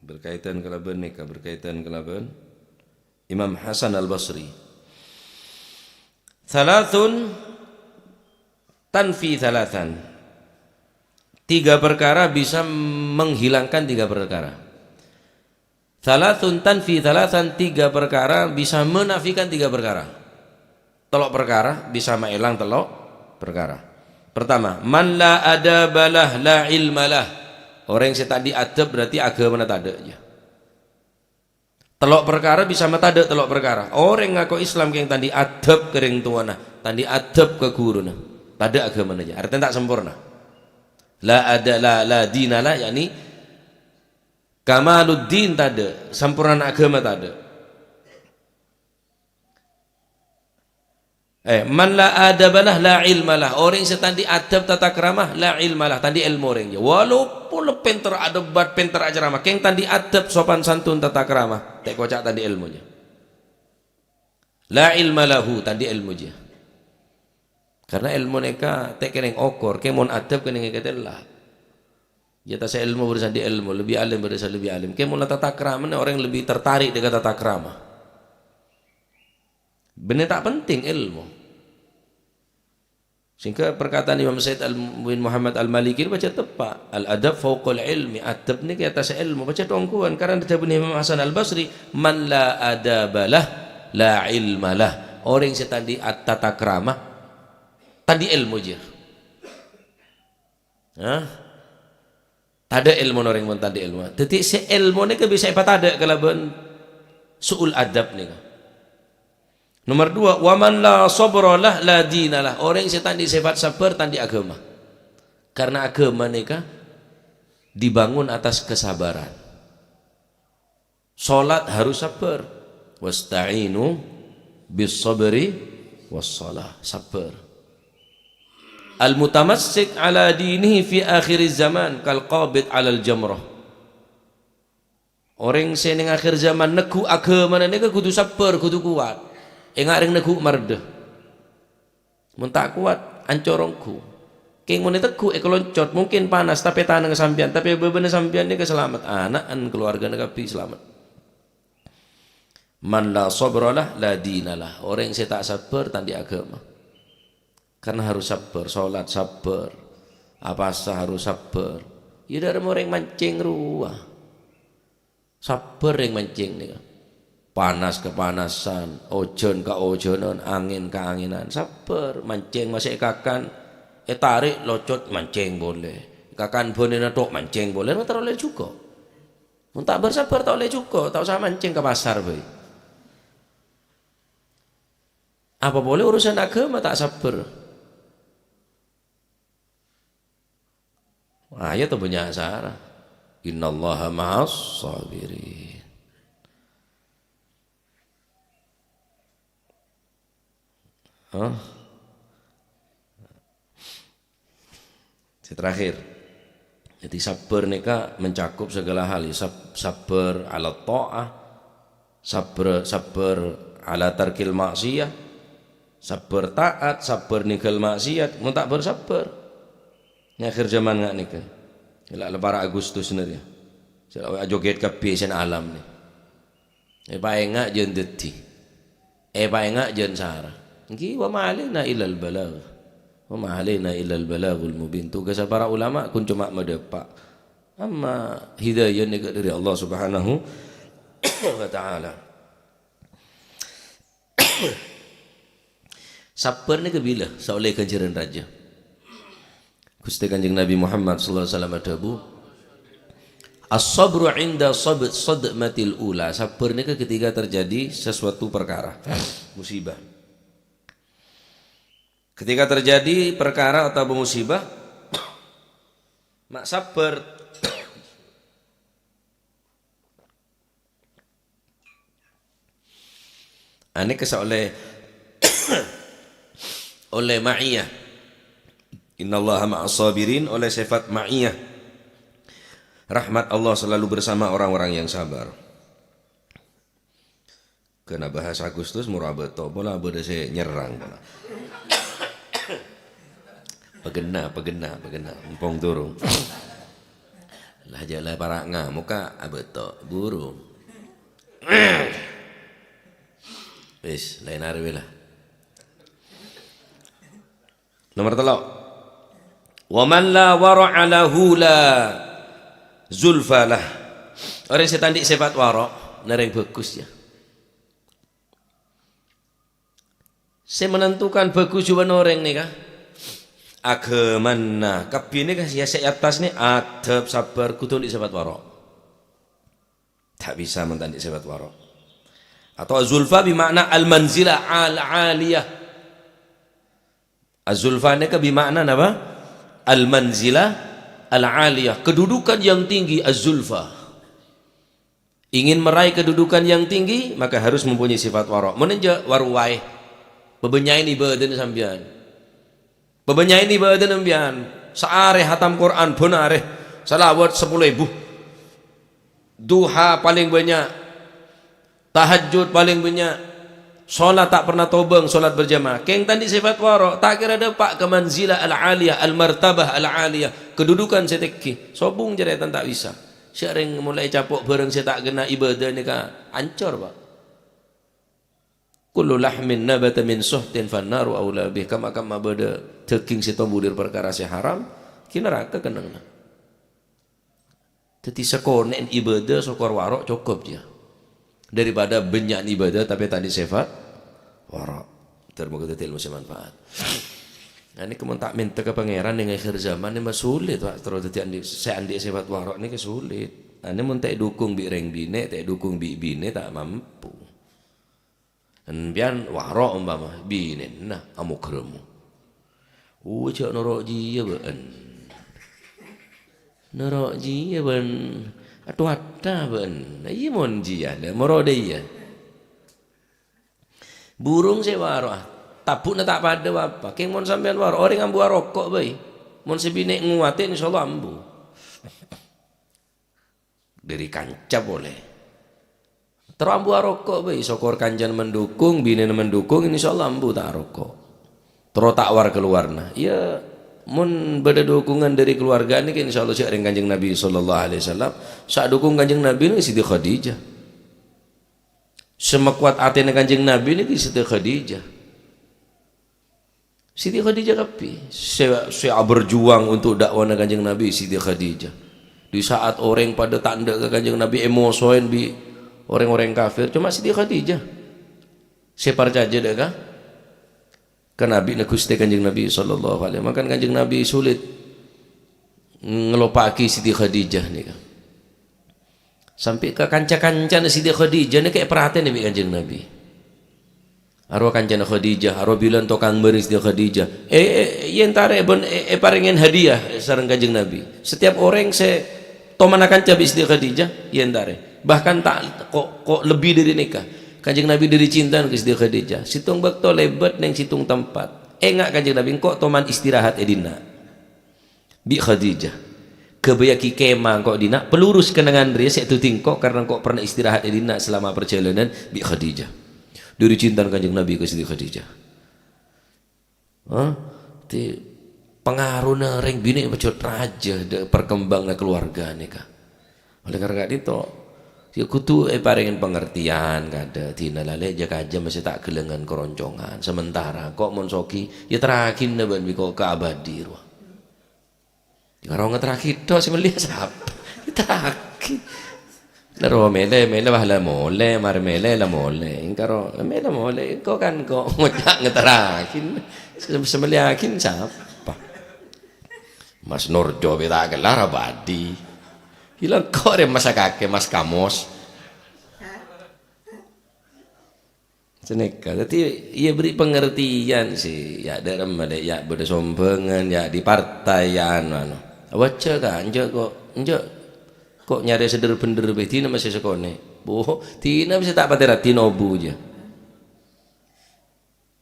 Berkaitan kelaban nikah, berkaitan kelaban Imam Hasan al-Basri. Thalathun tanfi thalathan. 3 perkara bisa menghilangkan 3 perkara. Thalathun tanfi thalathan, 3 perkara bisa menafikan 3 perkara. Telok perkara bisa mengilang telok perkara. Pertama, man la adabalah la ilmalah. Orang yang tak diadab berarti agama tak ada. Telok perkara bisa metade telok perkara. Orang ngaku Islam yang tadi adab kering tuana, tadi adab ke guru nah. Tadi agama aja. Artinya tak sempurna. La dinalah yakni kamaluddin tade, sempurna agama tade. Man la adabalah la ilmalah. Orang yang tadi adab tata keramah la ilmalah, tadi ilmu orang je. Walaupun le pintar adabat, pintar ajaramah, keng tadi adab sopan santun tata keramah, tak kocak tadi ilmunya. La ilmalahu tadi ilmu je. Karena ilmu mereka tak kena okor, kemon adab kena ngekatelah. Ya tak ilmu berusaha di ilmu, lebih alim berusaha lebih alim. Kemon tata keramah orang lebih tertarik dengan tata keramah. Benar tak penting ilmu. Sehingga perkataan Imam Said bin Muhammad Al-Maliki baca tepat. Al-adab fauqal ilmi. Adab ni ke atas ilmu. Baca tongkuan. Karena dijawab Imam Hasan Al-Basri, man la adabalah la ilmalah. Orang yang tadi tata keramah, tadi ilmu je. Tada ilmu orang pun tadi ilmu. Jadi se ilmu ni ke bisa apa tada kalau ben suul adab ni. Nomor 2, waman la sabralah la dinalah. Orang yang tadi sifat sabar tadi agama. Karena agama ni dibangun atas kesabaran. Salat harus sabar. Wasta'inu bis sabri was salah. Sabar. Al-mutamassik ala dinihi fi akhir zaman kal qabid ala al-jamrah. Orang seneng akhir zaman neku agama ni kudu sabar, kudu kuat. Enggak ring neku mardah. Mun tak kuat ancorongku. Keng mun teku ekoloncot mungkin panas tapi tanang sampean, tapi bebenah sampean ni keselamat anak an keluarga nekapi selamat. Man la sabralah la dinalah. Orang yang tak sabar tandi agama. Karena harus sabar, salat sabar, apa sah harus sabar. Ya dari orang mancing ruah, sabar yang mancing ni. Panas kepanasan, ojon ke ojonan, angin ke anginan, sabar. Mancing masih kakan, tarik locot mancing boleh. Kakan boleh natok mancing boleh, tak boleh juga. Tak bersabar tak boleh juga, tak usah mancing ke pasar boy. Apa boleh urusan agama tak sabar? Ayat tu punya asara. Innallaha ma'as sabirin. Terakhir. Jadi sabar nika mencakup segala hal. Sabar ala ta'ah, sabar ala tarkil maksiyah, sabar taat, sabar ninggal maksiat, mun tak bersabar. Ni akhir zaman ngak nika. Ila lebaran Agustus sebenarnya. Saya joget kabeh sen alam ni. Pae ngak jen deti. Pae ngak jen sara. Nggih wa ma alaina illa al-balagh. Wa ma alaina illa al-balaghul mubin. Tugas para ulama kun cuma medepak. Amma hidayah ni dari Allah Subhanahu wa taala. Sabar ni ke bila saoleh kanjiran raja. Gusti Kanjeng Nabi Muhammad sallallahu alaihi wasallam adabu as-sabru 'inda sadmatil ula. Sabar ni ketika terjadi sesuatu perkara, musibah. Ketika terjadi perkara atau musibah, mak sabar. Ini kesal oleh ma'iyah. Innallaha ma'as sabirin, oleh sifat ma'iyah. Rahmat Allah selalu bersama orang-orang yang sabar. Kena bahas Agustus murah betul, bola beda saya nyerang. Pegena, empong turun. Lah jala para ngah, muka abeto burung. Wis, lain hari lah. Nomor 3. Wa man la wara'a lahu la zulfalah. Orang yang tandik sifat wara' nareng bagus ya. Saya menentukan bagus juga orang ni kah? Agamana kabeh ni kah ya atas ni adab sabar kudu di sifat wara'. Tak bisa mentandik sifat wara'. Atau az-zulfa bermakna al-manzilah al-aliyah. Az-zulfa ini bermakna apa? Al-manzilah al-aliyah, kedudukan yang tinggi. Az-zulfa, ingin meraih kedudukan yang tinggi maka harus mempunyai sifat wara. Menenja waruwai bebenyain ibadah sampean, bebenyain ibadah sampean, seareh hatam Quran pun areh, salawat 10.000, duha paling banyak, tahajud paling banyak, solat tak pernah tobeng, solat berjamaah. Keng tadi sifat wara, tak kira ada pak ke manzilah al-aliyah, al-martabah al-aliyah, kedudukan setekki, sobung jeretan tak bisa. Sering mulai capok bareng saya tak kena ibadah ni kah, ancor pak. Kullu lahmin nabata min suhtin fannaru aula bih, kama bada teking si tombulir perkara si haram, kina neraka kenang. Teti sekonen ibadah sokor warok cukup dia, daripada banyak ibadah tapi tadi sifat warok. Termoga ilmu semanfaat. Nah, ini kemun tak minta ke pangeran dengan akhir zaman ini mah sulit pak. Terus saya andi sifat warok ini kesulit. Ini mun tak dukung bi reng bine, tak dukung bi bine tak mampu. Pian warok umpama bine nah amu keremu. Cak norok ji ya ben. Norok ji ya ben. Atu ada ben. Iya mon ji ada, moro dia. Burung saya warok. Tabuk na tak pada apa. Keng mon sampean warok, orang ambu rokok bae. Mon sebine nguatin insyaallah ambu. Dari kanca boleh. Terambu rokok bae, sokor kanjan mendukung, bine mendukung, insyaallah ambu tak rokok. Terus tak war keluarna. Ya mun beda dukungan dari keluarga ni kan insyaallah sik Kanjeng Nabi sallallahu alaihi wasallam. Sak dukung Kanjeng Nabi ni Siti Khadijah. Semakuat atene Kanjeng Nabi ni Siti Khadijah. Siti Khadijah kapi. Saya berjuang untuk dakwah Kanjeng Nabi Siti Khadijah. Di saat orang pada tanda ke Kanjeng Nabi emosoin bi orang-orang kafir, cuma Siti Khadijah. Saya percaya dah kah? Kan Nabi nak Gusti Kanjeng Nabi sallallahu alaihi wasallam. Makan Kanjeng Nabi sulit ngelopaki Siti Khadijah ni kan. Sampai ke kanca-kanca Siti Khadijah ni kayak perhatian ni Kanjeng Nabi. Arwah kancana Khadijah, arwah bilang tokang beris dia Khadijah. Yang tare bon paringin hadiah sareng Kanjeng Nabi. Setiap orang saya tomanakan cabis dia Khadijah, yang tare. Bahkan tak kok lebih dari nikah. Kanjeng Nabi dari cinta ke dia Khadijah. Situng bakto lebat neng situng tempat. Enggak Kanjeng Nabi kok toman istirahat edina. Bi Khadijah. Kebayaki kemah kok dina pelurus kenangan dia satu tingkok karena kok pernah istirahat edina selama perjalanan bi Khadijah. Dari cinta Kanjeng Nabi ke Siti Khadijah. Ti pengaruhna reng bini bacot raja perkembangnya keluarga nih kah. Oleh karena itu, dia kutu paringin pengertian kada tina lale jaka aja masih tak kelengan keroncongan. Sementara kok monsoki ya terakhir naban biko keabadi ruah. Kalau ngeterakhir to sih melihat siapa? Terakhir. Naro mele bahala mole mar mele la mole ingkaro mele mole kok kan kok ngojak ngeterakin semeliakin siapa Mas Nurjo beta gelar abadi hilang kok re masa kake Mas Kamos seneka jadi ia beri pengertian sih ya dalam ada ya beda sombengan ya di partai ya anu waca kan kok nyari seder bener be tina masih sekone boh tina bisa tak patera tina obu aja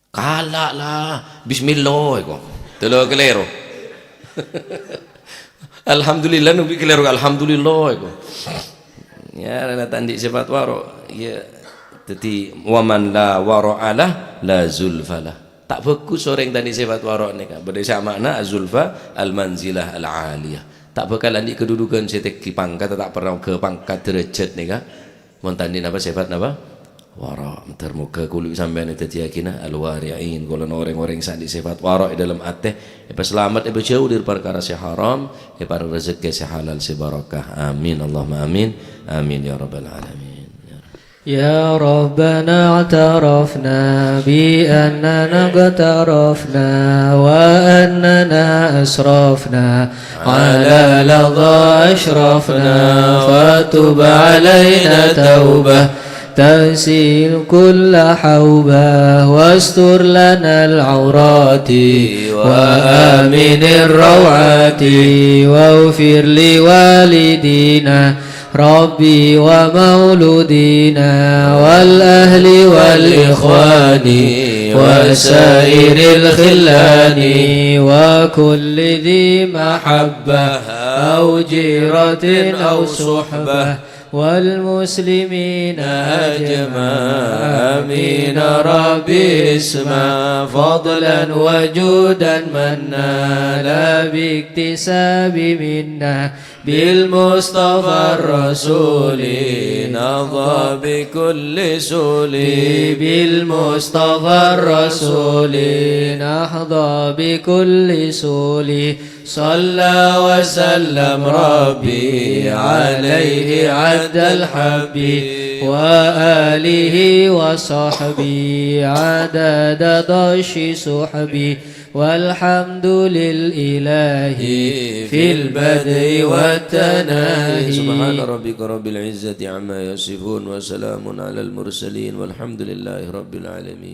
kalah lah bismillah kok telo kelero alhamdulillah nubi kelero alhamdulillah kok ya rana tandi sifat waro ya jadi waman la waro ala la zulfalah tak fokus orang tadi sifat waro ni kan berdasar makna azulfa al manzilah al aliyah. Tak bakal andi kedudukan seteki pangkat tak pernah ke pangkat derajat nih kah montandin apa sifat apa wara termuka kulit sampean itu tiyakina al-wari'in kalau orang-orang sandi sifat wara dalam ate selamat jauh dari perkara si haram para rezeki si halal si barakah amin Allahumma amin amin ya rabbal alamin. يا ربنا اعترفنا بأننا اقترفنا وأننا أسرفنا على لظى أشرفنا فتب علينا توبة تغسل كل حوبة واستر لنا العورات وآمن الروعات واغفر لوالدينا ربي ومولودينا والأهل والإخوان وسائر الخلان وكل ذي محبة أو جيرة أو صحبة والمسلمين أجمع آمين ربي اسمع فضلا وجودا منا لا باكتساب منا بالمصطفى الرسول نضى بكل سولي بالمصطفى الرسول نحظى بكل سولي صلى وسلم ربي عليه عد الحب وآله وصحبه عدد ضش سحبي والحمد للإله في البدء والتناهي سبحان ربك رب العزة عما يصفون وسلام على المرسلين والحمد لله رب العالمين.